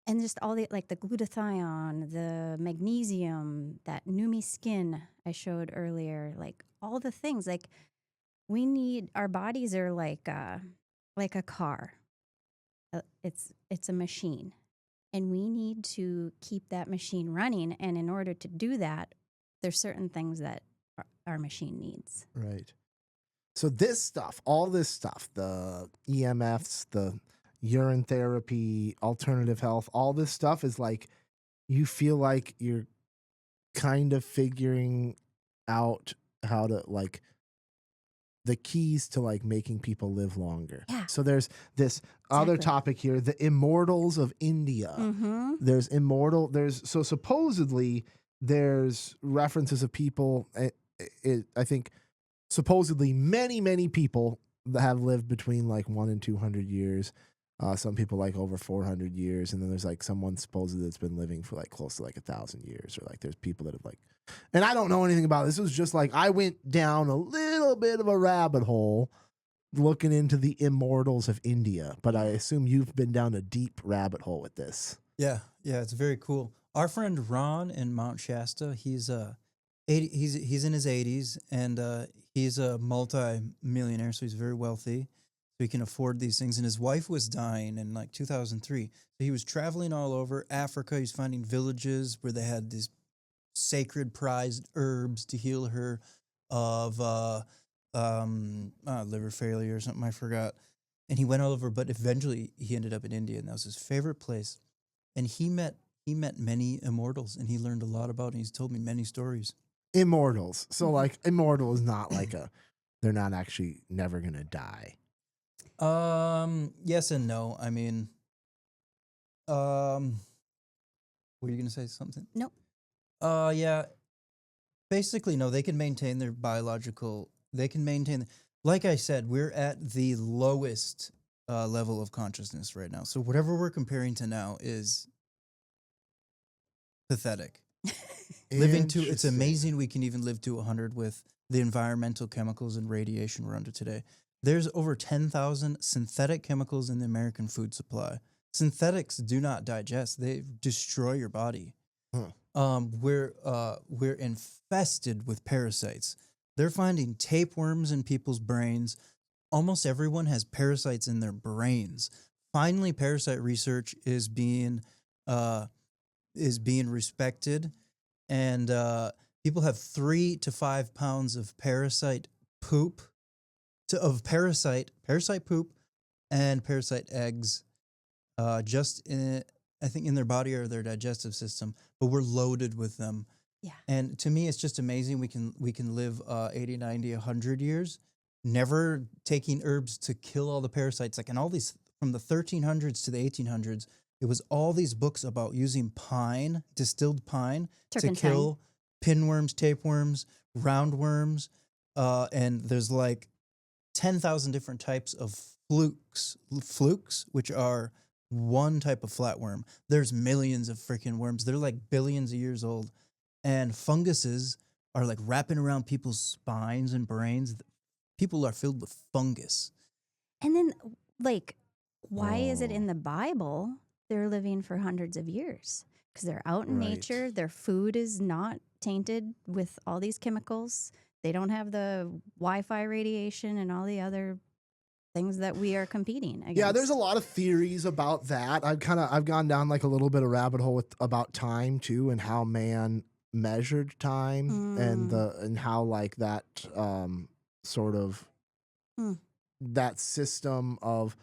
And just all the glutathione, the magnesium, that Numi skin I showed earlier, like all the things. Like our bodies are like a car. It's a machine, and we need to keep that machine running. And in order to do that, there's certain things that our machine needs. Right. So this stuff, all this stuff, the EMFs, the urine therapy, alternative health, all this stuff is like, you feel like you're kind of figuring out how to like the keys to like making people live longer. Yeah. So there's this other Exactly. topic here, the immortals of India. Mm-hmm. So supposedly there's references of people, I think supposedly many people that have lived between like 1 and 200 years. Some people like over 400 years. And then there's like someone supposedly that's been living for like close to like 1,000 years, or like there's people that have like, and I don't know anything about this. It was just like, I went down a little bit of a rabbit hole looking into the immortals of India, but I assume you've been down a deep rabbit hole with this. Yeah, it's very cool. Our friend Ron in Mount Shasta, he's in his 80s, and he's a multi-millionaire, so he's very wealthy. So he can afford these things. And his wife was dying in like 2003. So he was traveling all over Africa. He's finding villages where they had these sacred prized herbs to heal her of liver failure or something, I forgot. And he went all over, but eventually he ended up in India, and that was his favorite place. And he met many immortals, and he learned a lot about it. And he's told me many stories. Immortals. So like immortal is not like they're not actually never going to die. Yes and no. I mean, were you going to say something? Nope. Yeah. Basically, no, they can maintain their like I said, we're at the lowest level of consciousness right now. So whatever we're comparing to now is pathetic. It's Interesting. amazing we can even live to 100 with the environmental chemicals and radiation we're under today. There's over 10,000 synthetic chemicals in the American food supply. Synthetics do not digest. They destroy your body. Huh. We're infested with parasites. They're finding tapeworms in people's brains. Almost everyone has parasites in their brains. Finally, parasite research is being respected, and people have 3 to 5 pounds of parasite poop, parasite poop, and parasite eggs, I think in their body or their digestive system. But we're loaded with them. Yeah. And to me, it's just amazing we can live 80, 90, 100 years, never taking herbs to kill all the parasites. Like in all these, from the 1300s to the 1800s, it was all these books about using pine, distilled pine, Turpentine. to kill pinworms, tapeworms, roundworms, and there's like 10,000 different types of flukes, which are one type of flatworm. There's millions of freaking worms. They're like billions of years old. And funguses are like wrapping around people's spines and brains. People are filled with fungus. And then, like, why is it in the Bible they're living for hundreds of years? Because they're out in Right. nature. Their food is not tainted with all these chemicals. They don't have the Wi-Fi radiation and all the other things that we are competing against. Yeah, there's a lot of theories about that. I've gone down like a little bit of rabbit hole about time too, and how man measured time and how like that sort of that system of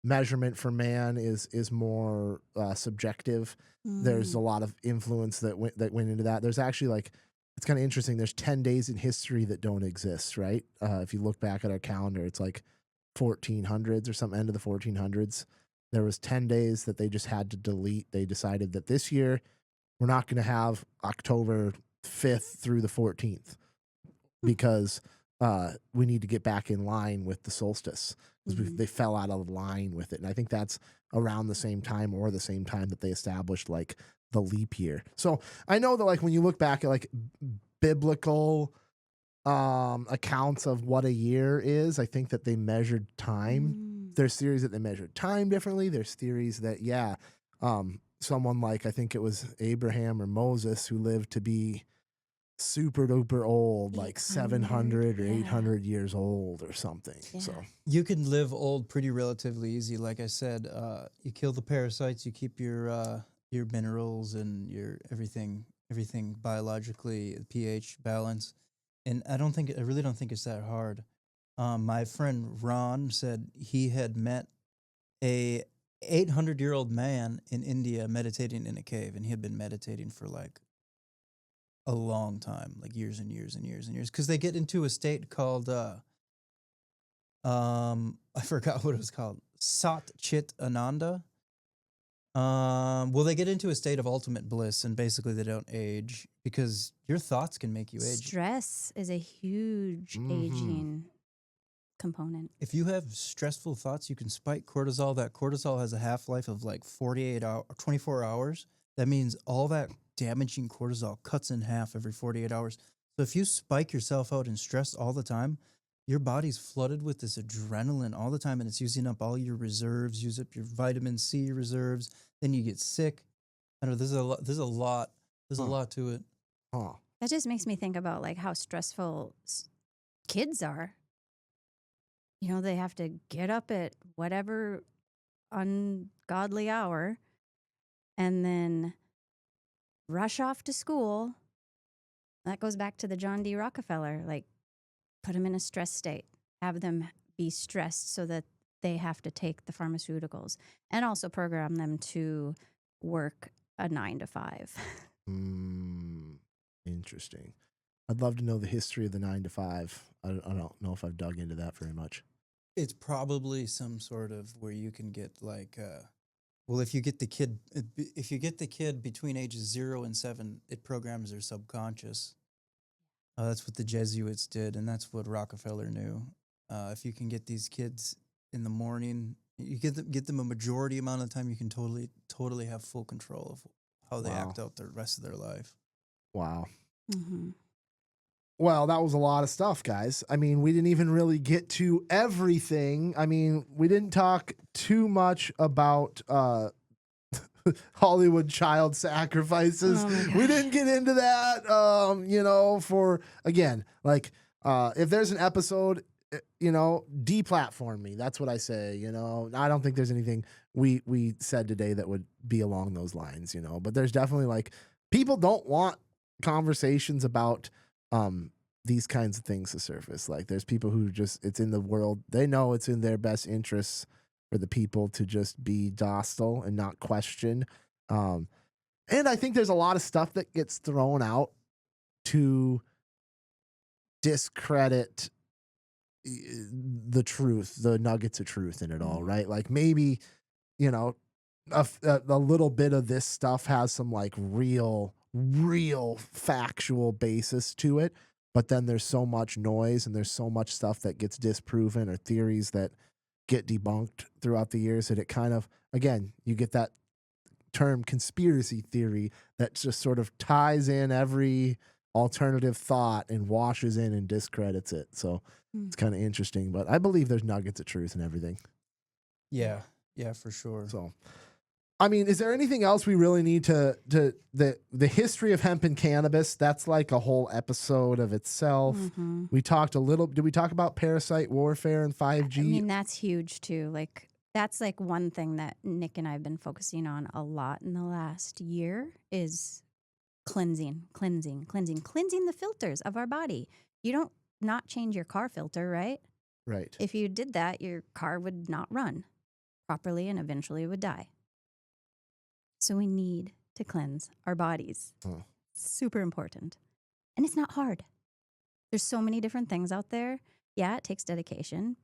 measurement for man is more subjective. There's a lot of influence that went into that. There's actually like, it's kind of interesting. There's 10 days in history that don't exist, right? If you look back at our calendar, it's like 1400s or something, end of the 1400s. There was 10 days that they just had to delete. They decided that this year we're not going to have October 5th through the 14th because we need to get back in line with the solstice, because they fell out of line with it. And I think that's around the same time or the same time that they established like the leap year. So I know that like when you look back at like biblical accounts of what a year is, I think that they measured time. There's theories that they measured time differently. There's theories that, someone like, I think it was Abraham or Moses, who lived to be super duper old, like 700 or 800 years old or something. Yeah. So You can live old pretty relatively easy. Like I said, you kill the parasites, you keep your minerals and your everything biologically, pH balance. And I really don't think it's that hard. My friend Ron said he had met a 800-year-old man in India meditating in a cave, and he had been meditating for like a long time, like years and years and years and years, because they get into a state called I forgot what it was called, Sat Chit Ananda. Well, they get into a state of ultimate bliss, and basically they don't age because your thoughts can make you age. Stress is a huge aging component. If you have stressful thoughts, you can spike cortisol. That cortisol has a half-life of like 24 hours. That means all that damaging cortisol cuts in half every 48 hours. So if you spike yourself out in stress all the time, your body's flooded with this adrenaline all the time, and it's using up all your reserves, use up your vitamin C reserves. Then you get sick. I don't know. There's a lot to it. Huh. That just makes me think about like how stressful kids are. You know, they have to get up at whatever ungodly hour and then rush off to school. That goes back to the John D. Rockefeller, like put them in a stress state, have them be stressed so that they have to take the pharmaceuticals, and also program them to work a 9 to 5. Interesting. I'd love to know the history of the 9 to 5. I don't know if I've dug into that very much. It's probably some sort of where you can get like, well, if you get the kid between ages 0 and 7, it programs their subconscious. That's what the Jesuits did, and that's what Rockefeller knew. If you can get these kids in the morning, you get them a majority amount of the time, you can totally have full control of how they act out the rest of their life. Wow. Mm-hmm. Well, that was a lot of stuff, guys. I mean, we didn't even really get to everything. I mean, we didn't talk too much about Hollywood child sacrifices. We didn't get into that. For again, like if there's an episode, deplatform me. That's what I say. I don't think there's anything we said today that would be along those lines. But there's definitely like people don't want conversations about these kinds of things to surface. Like there's people who just, it's in the world, they know it's in their best interests for the people to just be docile and not question. And I think there's a lot of stuff that gets thrown out to discredit the truth, the nuggets of truth in it all, right? Like maybe, a little bit of this stuff has some like real factual basis to it, but then there's so much noise and there's so much stuff that gets disproven or theories that get debunked throughout the years that it kind of, again, you get that term conspiracy theory that just sort of ties in every alternative thought and washes in and discredits it. So it's kind of interesting, but I believe there's nuggets of truth in everything. Yeah, for sure. So I mean, is there anything else we really need to the history of hemp and cannabis? That's like a whole episode of itself. Mhm. We talked a little. Did we talk about parasite warfare and 5G? I mean, that's huge too. Like, that's like one thing that Nick and I have been focusing on a lot in the last year is cleansing the filters of our body. You don't not change your car filter, right? Right. If you did that, your car would not run properly and eventually would die. So we need to cleanse our bodies. Oh. Super important. And it's not hard. There's so many different things out there. Yeah, it takes dedication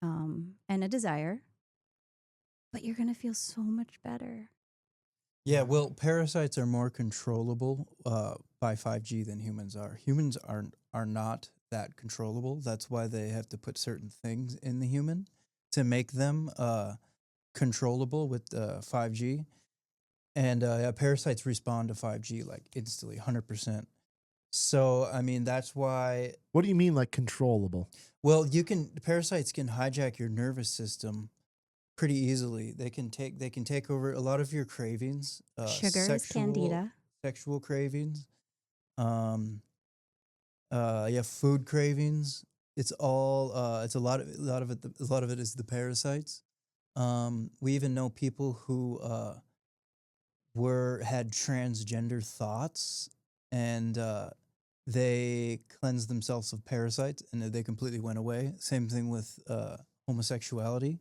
and a desire, but you're going to feel so much better. Yeah, well, parasites are more controllable by 5G than humans are. Humans are not that controllable. That's why they have to put certain things in the human to make them controllable with 5G. And parasites respond to 5G like instantly, 100%. So, I mean, that's why. What do you mean, like controllable? Well, parasites can hijack your nervous system pretty easily. They can take over a lot of your cravings. Sugar is candida. Sexual cravings. Food cravings. It's all. It's a lot of it. A lot of it is the parasites. We even know people who had transgender thoughts, and they cleansed themselves of parasites, and they completely went away. Same thing with homosexuality,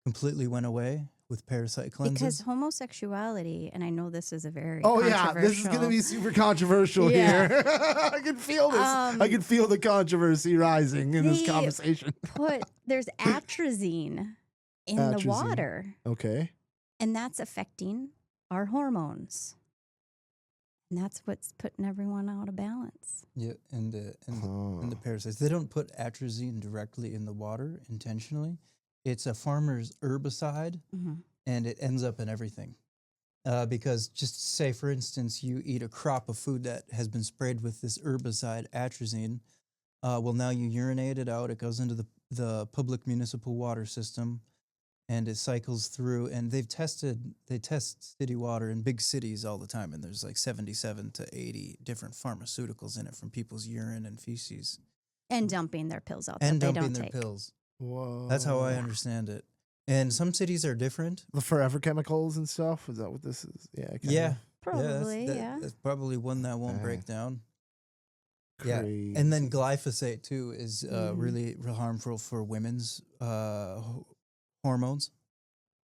completely went away with parasite cleanses. Because homosexuality, and I know this is a very This is going to be super controversial Yeah. here. I can feel this. I can feel the controversy rising in this conversation. There's atrazine in the Atrazine. water, Okay. and that's affecting our hormones. And that's what's putting everyone out of balance. Yeah, and the parasites. They don't put atrazine directly in the water intentionally. It's a farmer's herbicide, and it ends up in everything. Because just say, for instance, you eat a crop of food that has been sprayed with this herbicide, atrazine. Well, now you urinate it out. It goes into the public municipal water system, and it cycles through. And they test city water in big cities all the time, and there's like 77 to 80 different pharmaceuticals in it from people's urine and feces. And dumping their pills out And that they dumping don't their take. pills. Whoa. That's how I understand it. And some cities are different. The forever chemicals and stuff. Is that what this is? Yeah. Kinda Yeah. Probably, That's probably one that won't break down. Yeah. Crazy. And then glyphosate, too, is really harmful for women's hormones.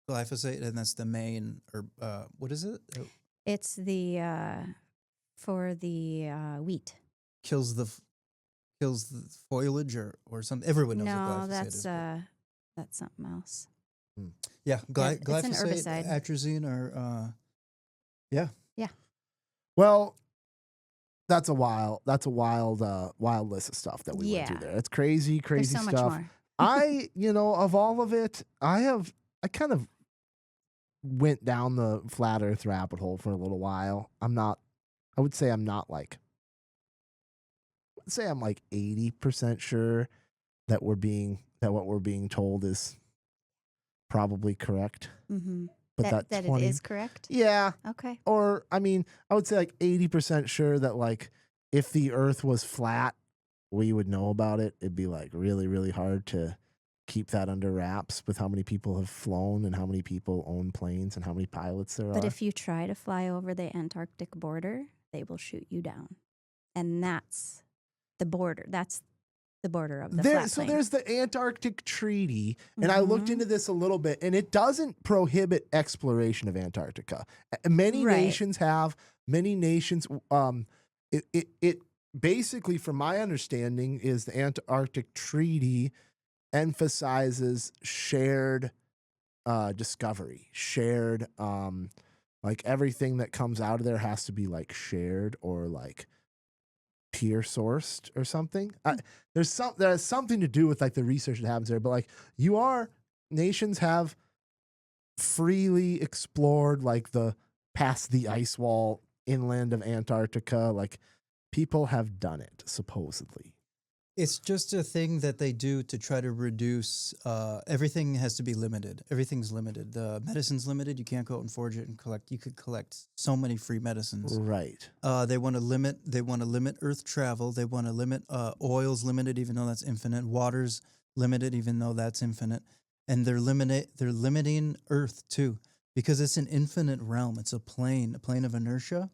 Glyphosate, and that's the main, what is it? It's for the wheat. Kills the foliage or something. Everyone knows what glyphosate is. That's something else. Yeah, It's an glyphosate, herbicide. atrazine, or Yeah. Yeah. Well, that's a wild list of stuff that we went through there. It's crazy There's so stuff. much more. Of all of it, I kind of went down the flat earth rabbit hole for a little while. I'm like 80% sure that what we're being told is probably correct. Mm-hmm. But that 20, it is correct? Yeah. Okay. Or, I would say like 80% sure that like if the earth was flat, we would know about it. It'd be like really, really hard to keep that under wraps with how many people have flown and how many people own planes and how many pilots there are. But if you try to fly over the Antarctic border, they will shoot you down. And that's the border. That's the border of the flat So plane. there's the Antarctic Treaty, and I looked into this a little bit, and it doesn't prohibit exploration of Antarctica. Many nations have. Many nations. It basically, from my understanding, is the Antarctic Treaty emphasizes shared discovery, shared like everything that comes out of there has to be like shared or like peer sourced or something. There's something to do with like the research that happens there, but like nations have freely explored like past the ice wall inland of Antarctica. Like people have done it supposedly. It's just a thing that they do to try to reduce. Everything has to be limited. Everything's limited. The medicine's limited. You can't go out and forge it and collect. You could collect so many free medicines. Right. They want to limit. They want to limit Earth travel. They want to limit oil's limited, even though that's infinite. Water's limited, even though that's infinite. And they're limiting Earth too, because it's an infinite realm. It's a plane of inertia.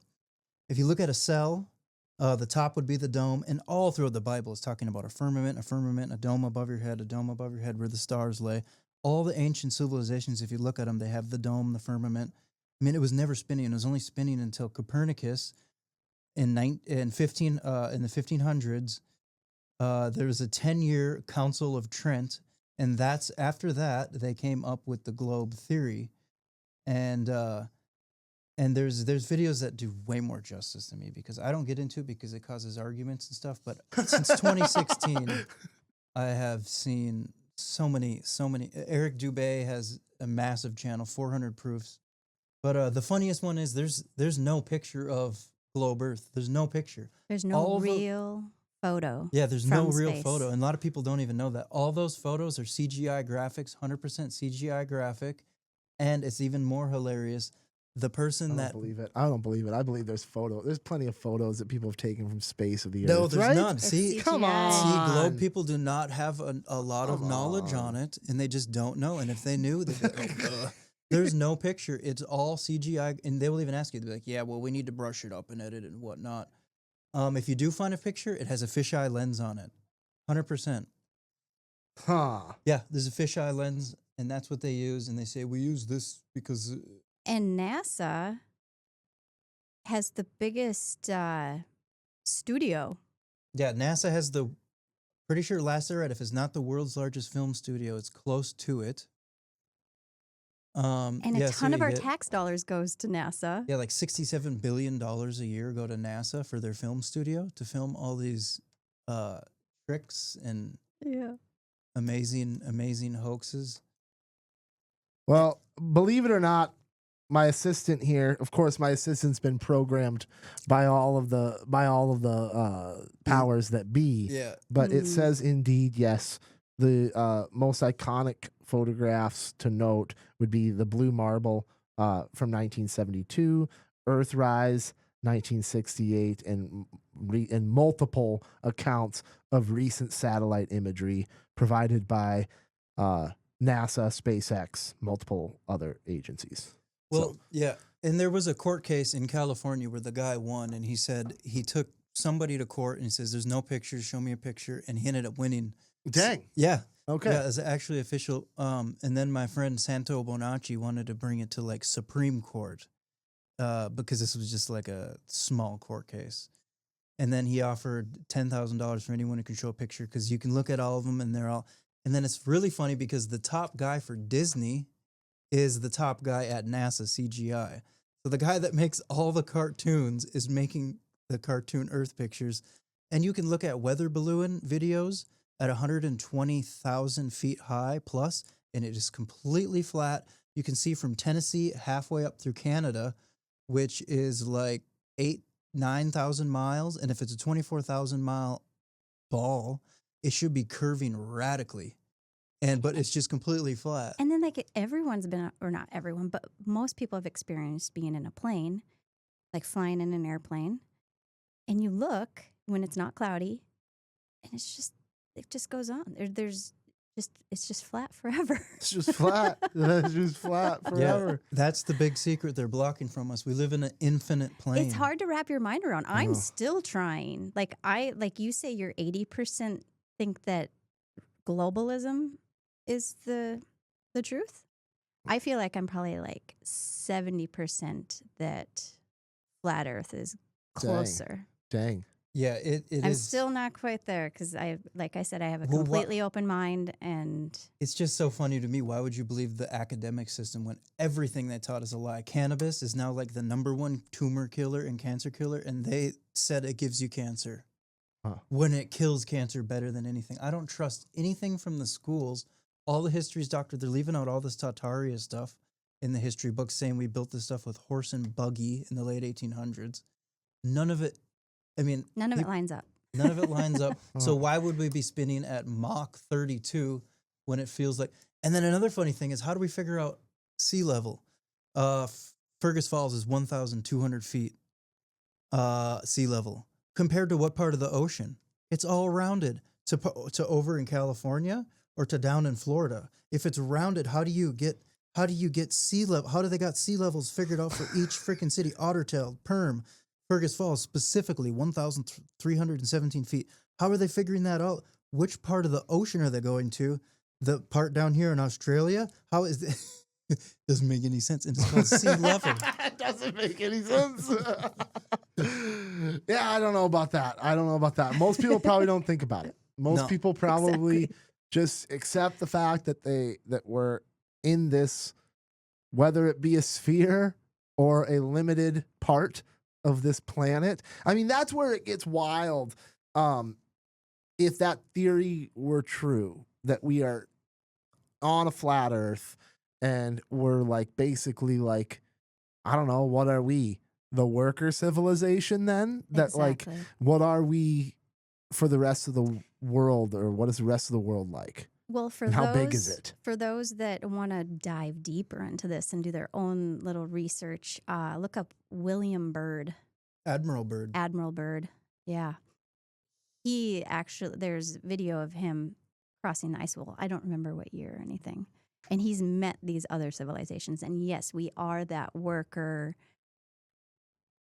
If you look at a cell. The top would be the dome, and all throughout the Bible is talking about a firmament, a dome above your head, a dome above your head where the stars lay. All the ancient civilizations, if you look at them, they have the dome, the firmament. I mean, it was never spinning. It was only spinning until Copernicus in the 1500s. There was a 10-year Council of Trent, and that's after that they came up with the globe theory, and there's videos that do way more justice than me because I don't get into it because it causes arguments and stuff. But since 2016, I have seen so many. Eric Dubé has a massive channel, 400 proofs. But the funniest one is there's no picture of globe Earth. There's no picture. There's no real photo. Yeah, there's no real space. photo. And a lot of people don't even know that. All those photos are CGI graphics, 100% CGI graphic. And it's even more hilarious. The person I don't believe it. I believe there's photos. There's plenty of photos that people have taken from space of the Earth. No, there's right? none. It's See, come CGI. on. See, globe people do not have a lot of knowledge on it, and they just don't know. And if they knew, they'd be like, "Ugh." There's no picture. It's all CGI, and they will even ask you, they'll be like, yeah, well, we need to brush it up and edit it and whatnot. If you do find a picture, it has a fisheye lens on it, 100%. Huh. Yeah, there's a fisheye lens, and that's what they use. And they say we use this because. And NASA has the biggest studio. Yeah, NASA has pretty sure last I read, if it's not the world's largest film studio, it's close to it. And a ton of our tax dollars goes to NASA. Yeah, like $67 billion a year go to NASA for their film studio to film all these tricks and amazing hoaxes. Well, believe it or not, my assistant here, of course, my assistant's been programmed by all of the powers that be. Yeah. But it says indeed, yes, the most iconic photographs to note would be the blue marble from 1972, Earthrise 1968, and multiple accounts of recent satellite imagery provided by NASA, SpaceX, multiple other agencies. Well, yeah. And there was a court case in California where the guy won, and he said he took somebody to court and he says, there's no pictures, show me a picture. And he ended up winning. Dang. Yeah. Okay. Yeah, it's actually official. And then my friend Santo Bonacci wanted to bring it to like Supreme Court because this was just like a small court case. And then he offered $10,000 for anyone who can show a picture because you can look at all of them and they're all. And then it's really funny because the top guy for Disney is the top guy at NASA CGI. So the guy that makes all the cartoons is making the cartoon Earth pictures. And you can look at weather balloon videos at 120,000 feet high plus, and it is completely flat. You can see from Tennessee halfway up through Canada, which is like 9,000 miles. And if it's a 24,000 mile ball, it should be curving radically. But it's just completely flat. And then like everyone's been, or not everyone, but most people have experienced being in a plane, like flying in an airplane. And you look when it's not cloudy, and it just goes on. It's just flat forever. It's just flat. It's just flat forever. Yeah, that's the big secret they're blocking from us. We live in an infinite plane. It's hard to wrap your mind around. I'm still trying. Like you say, you're 80% think that globalism is the truth. I feel like I'm probably like 70% that flat Earth is closer. Dang. Yeah, it I'm is. still not quite there because like I said, I have a completely open mind, and it's just so funny to me. Why would you believe the academic system when everything they taught is a lie? Cannabis is now like the #1 tumor killer and cancer killer, and they said it gives you cancer. When it kills cancer better than anything. I don't trust anything from the schools. All the history's doctored. They're leaving out all this Tartarian stuff in the history books saying we built this stuff with horse and buggy in the late 1800s. None of it, I mean... None of it lines up. None of it lines up. So why would we be spinning at Mach 32 when it feels like? And then another funny thing is, how do we figure out sea level? Fergus Falls is 1,200 feet sea level. Compared to what part of the ocean? It's all rounded to over in California or to down in Florida. If it's rounded, how do you get sea level? How do they got sea levels figured out for each freaking city? Ottertail, Perm, Fergus Falls specifically, 1,317 feet. How are they figuring that out? Which part of the ocean are they going to? The part down here in Australia? How is it? Doesn't make any sense. And it's called sea level. It doesn't make any sense. Yeah, I don't know about that. Most people probably don't think about it. Most people probably just accept the fact that we're in this, whether it be a sphere or a limited part of this planet. I mean, that's where it gets wild. If that theory were true, that we are on a flat Earth and we're like basically like, I don't know, what are we? The worker civilization then? That Exactly. like, what are we for the rest of the world, or what is the rest of the world like? Well, for And those, how big is it? For those that want to dive deeper into this and do their own little research, look up William Byrd. Admiral Byrd. Yeah. He actually, there's video of him crossing the ice wall. I don't remember what year or anything. And he's met these other civilizations. And yes, we are that worker.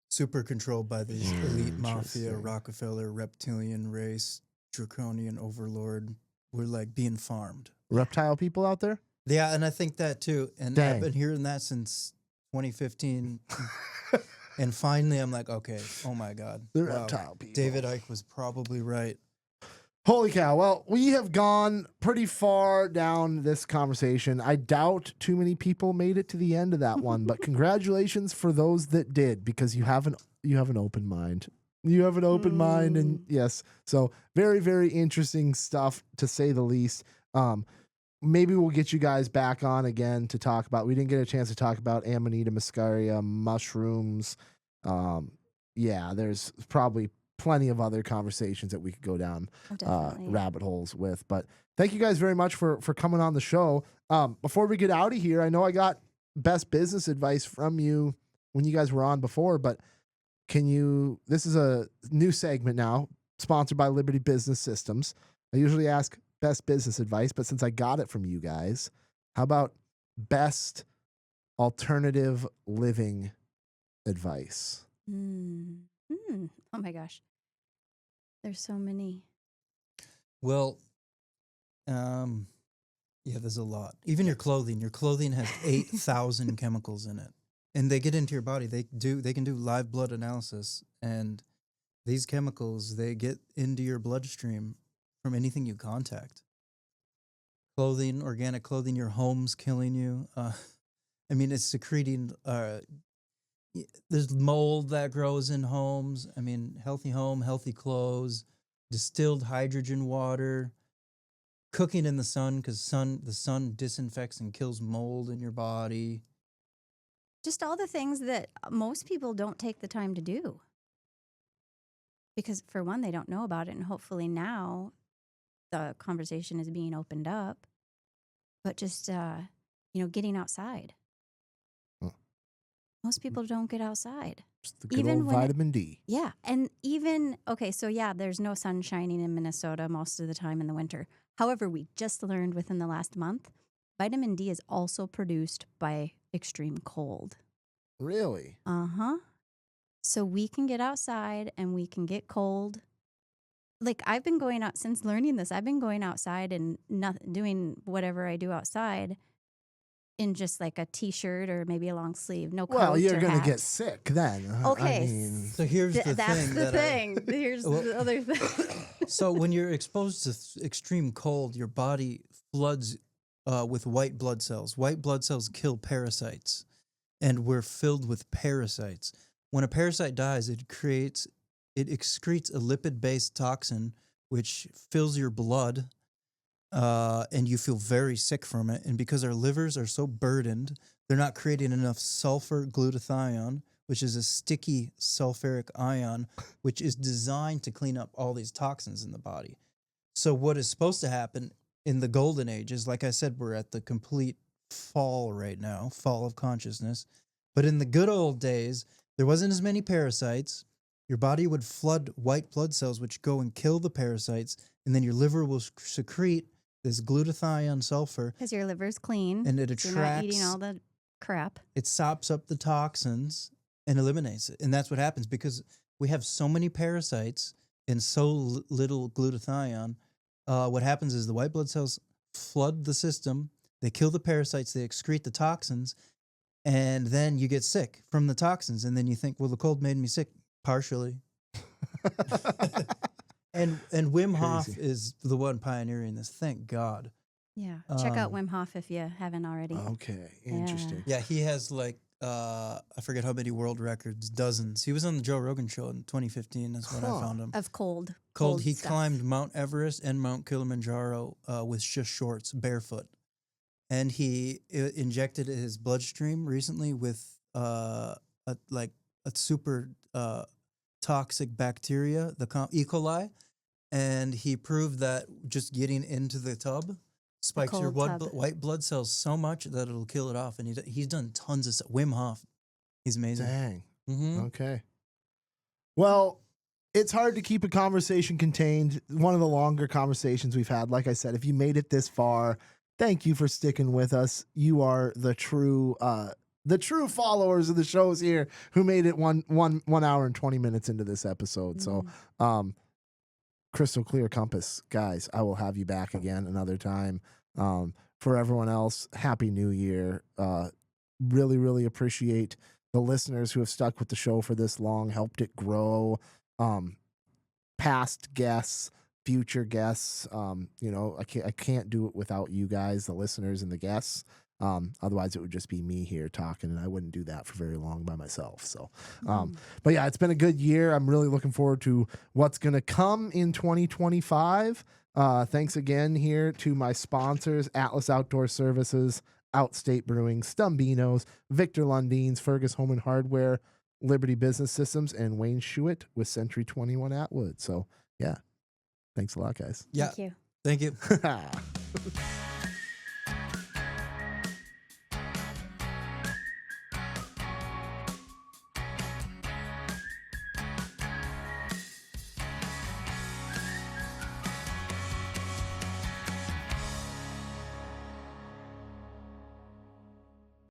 Super controlled by these elite mafia, Interesting. Rockefeller, reptilian race, draconian overlord. We're like being farmed. Reptile people out there? Yeah, and I think that too. And Dang. I've been hearing that since 2015. And finally, I'm like, okay, oh my God. The wow. reptile people. David Icke was probably right. Holy cow. Well, we have gone pretty far down this conversation. I doubt too many people made it to the end of that one, but congratulations for those that did, because you have an open mind. You have an open mind, and yes. So very, very interesting stuff, to say the least. Maybe we'll get you guys back on again to talk about. We didn't get a chance to talk about Amanita muscaria, mushrooms. Yeah, there's probably plenty of other conversations that we could go down Definitely. rabbit holes with. But thank you guys very much for coming on the show. Before we get out of here, I know I got best business advice from you when you guys were on before, but this is a new segment now, sponsored by Liberty Business Systems. I usually ask best business advice, but since I got it from you guys, how about best alternative living advice? Oh my gosh. There's so many. Well, yeah, there's a lot. Even your clothing. Your clothing has 8,000 chemicals in it. And they get into your body. They can do live blood analysis, and these chemicals, they get into your bloodstream from anything you contact. Clothing, organic clothing, your home's killing you. I mean, it's secreting. There's mold that grows in homes. I mean, healthy home, healthy clothes, distilled hydrogen water, cooking in the sun, because the sun disinfects and kills mold in your body. Just all the things that most people don't take the time to do. Because for one, they don't know about it. And hopefully now the conversation is being opened up. But just, getting outside. Huh. Most people don't get outside. Just the good Even old when vitamin D. Yeah. And even, there's no sun shining in Minnesota most of the time in the winter. However, we just learned within the last month, vitamin D is also produced by extreme cold. Really? Uh-huh. So we can get outside and we can get cold. Like, I've been going out since learning this. I've been going outside and doing whatever I do outside in just like a t-shirt or maybe a long sleeve, no coat. Well, you're or going to hat. get sick then. Okay. I mean, So here's the That's thing. the thing. Here's the other thing. So when you're exposed to extreme cold, your body floods with white blood cells. White blood cells kill parasites, and we're filled with parasites. When a parasite dies, it excretes a lipid-based toxin, which fills your blood, and you feel very sick from it. And because our livers are so burdened, they're not creating enough sulfur glutathione, which is a sticky sulfuric ion, which is designed to clean up all these toxins in the body. So what is supposed to happen in the golden ages, like I said, we're at the complete fall right now, fall of consciousness. But in the good old days, there wasn't as many parasites. Your body would flood white blood cells, which go and kill the parasites, and then your liver will secrete this glutathione sulfur. Because your liver's clean. And it so you're not eating attracts, all the crap. it sops up the toxins and eliminates it. And that's what happens because we have so many parasites and so little glutathione. What happens is the white blood cells flood the system. They kill the parasites. They excrete the toxins. And then you get sick from the toxins. And then you think, well, the cold made me sick. Partially. and Wim Hof is the one pioneering this. Thank God. Yeah. Check out Wim Hof if you haven't already. Okay. Interesting. Yeah, he has like, I forget how many world records, dozens. He was on the Joe Rogan show in 2015. That's when I found him. Of cold. He stuff. climbed Mount Everest and Mount Kilimanjaro with just shorts, barefoot. And he injected his bloodstream recently with a super toxic bacteria, the E. coli, and he proved that just getting into the tub spikes your white blood cells so much that it'll kill it off. And he's done tons of stuff. Wim Hof, he's amazing. Dang. Mm-hmm. Okay. Well, it's hard to keep a conversation contained. One of the longer conversations we've had. Like I said, if you made it this far, thank you for sticking with us. You are the true followers of the shows here who made it 1 hour and 20 minutes into this episode. So, crystal clear compass, guys. I will have you back again another time. For everyone else, Happy New Year. Really, really appreciate the listeners who have stuck with the show for this long, helped it grow. Past guests, future guests. I can't do it without you guys, the listeners and the guests. Otherwise it would just be me here talking, and I wouldn't do that for very long by myself. So, but yeah, it's been a good year. I'm really looking forward to what's going to come in 2025. Thanks again here to my sponsors, Atlas Outdoor Services, Outstate Brewing, Stumbeano's, Victor Lundeen's, Fergus Home and Hardware, Liberty Business Systems, and Wayne Schuett with Century 21 Atwood. So yeah, thanks a lot, guys. Yeah. Thank you. Thank you.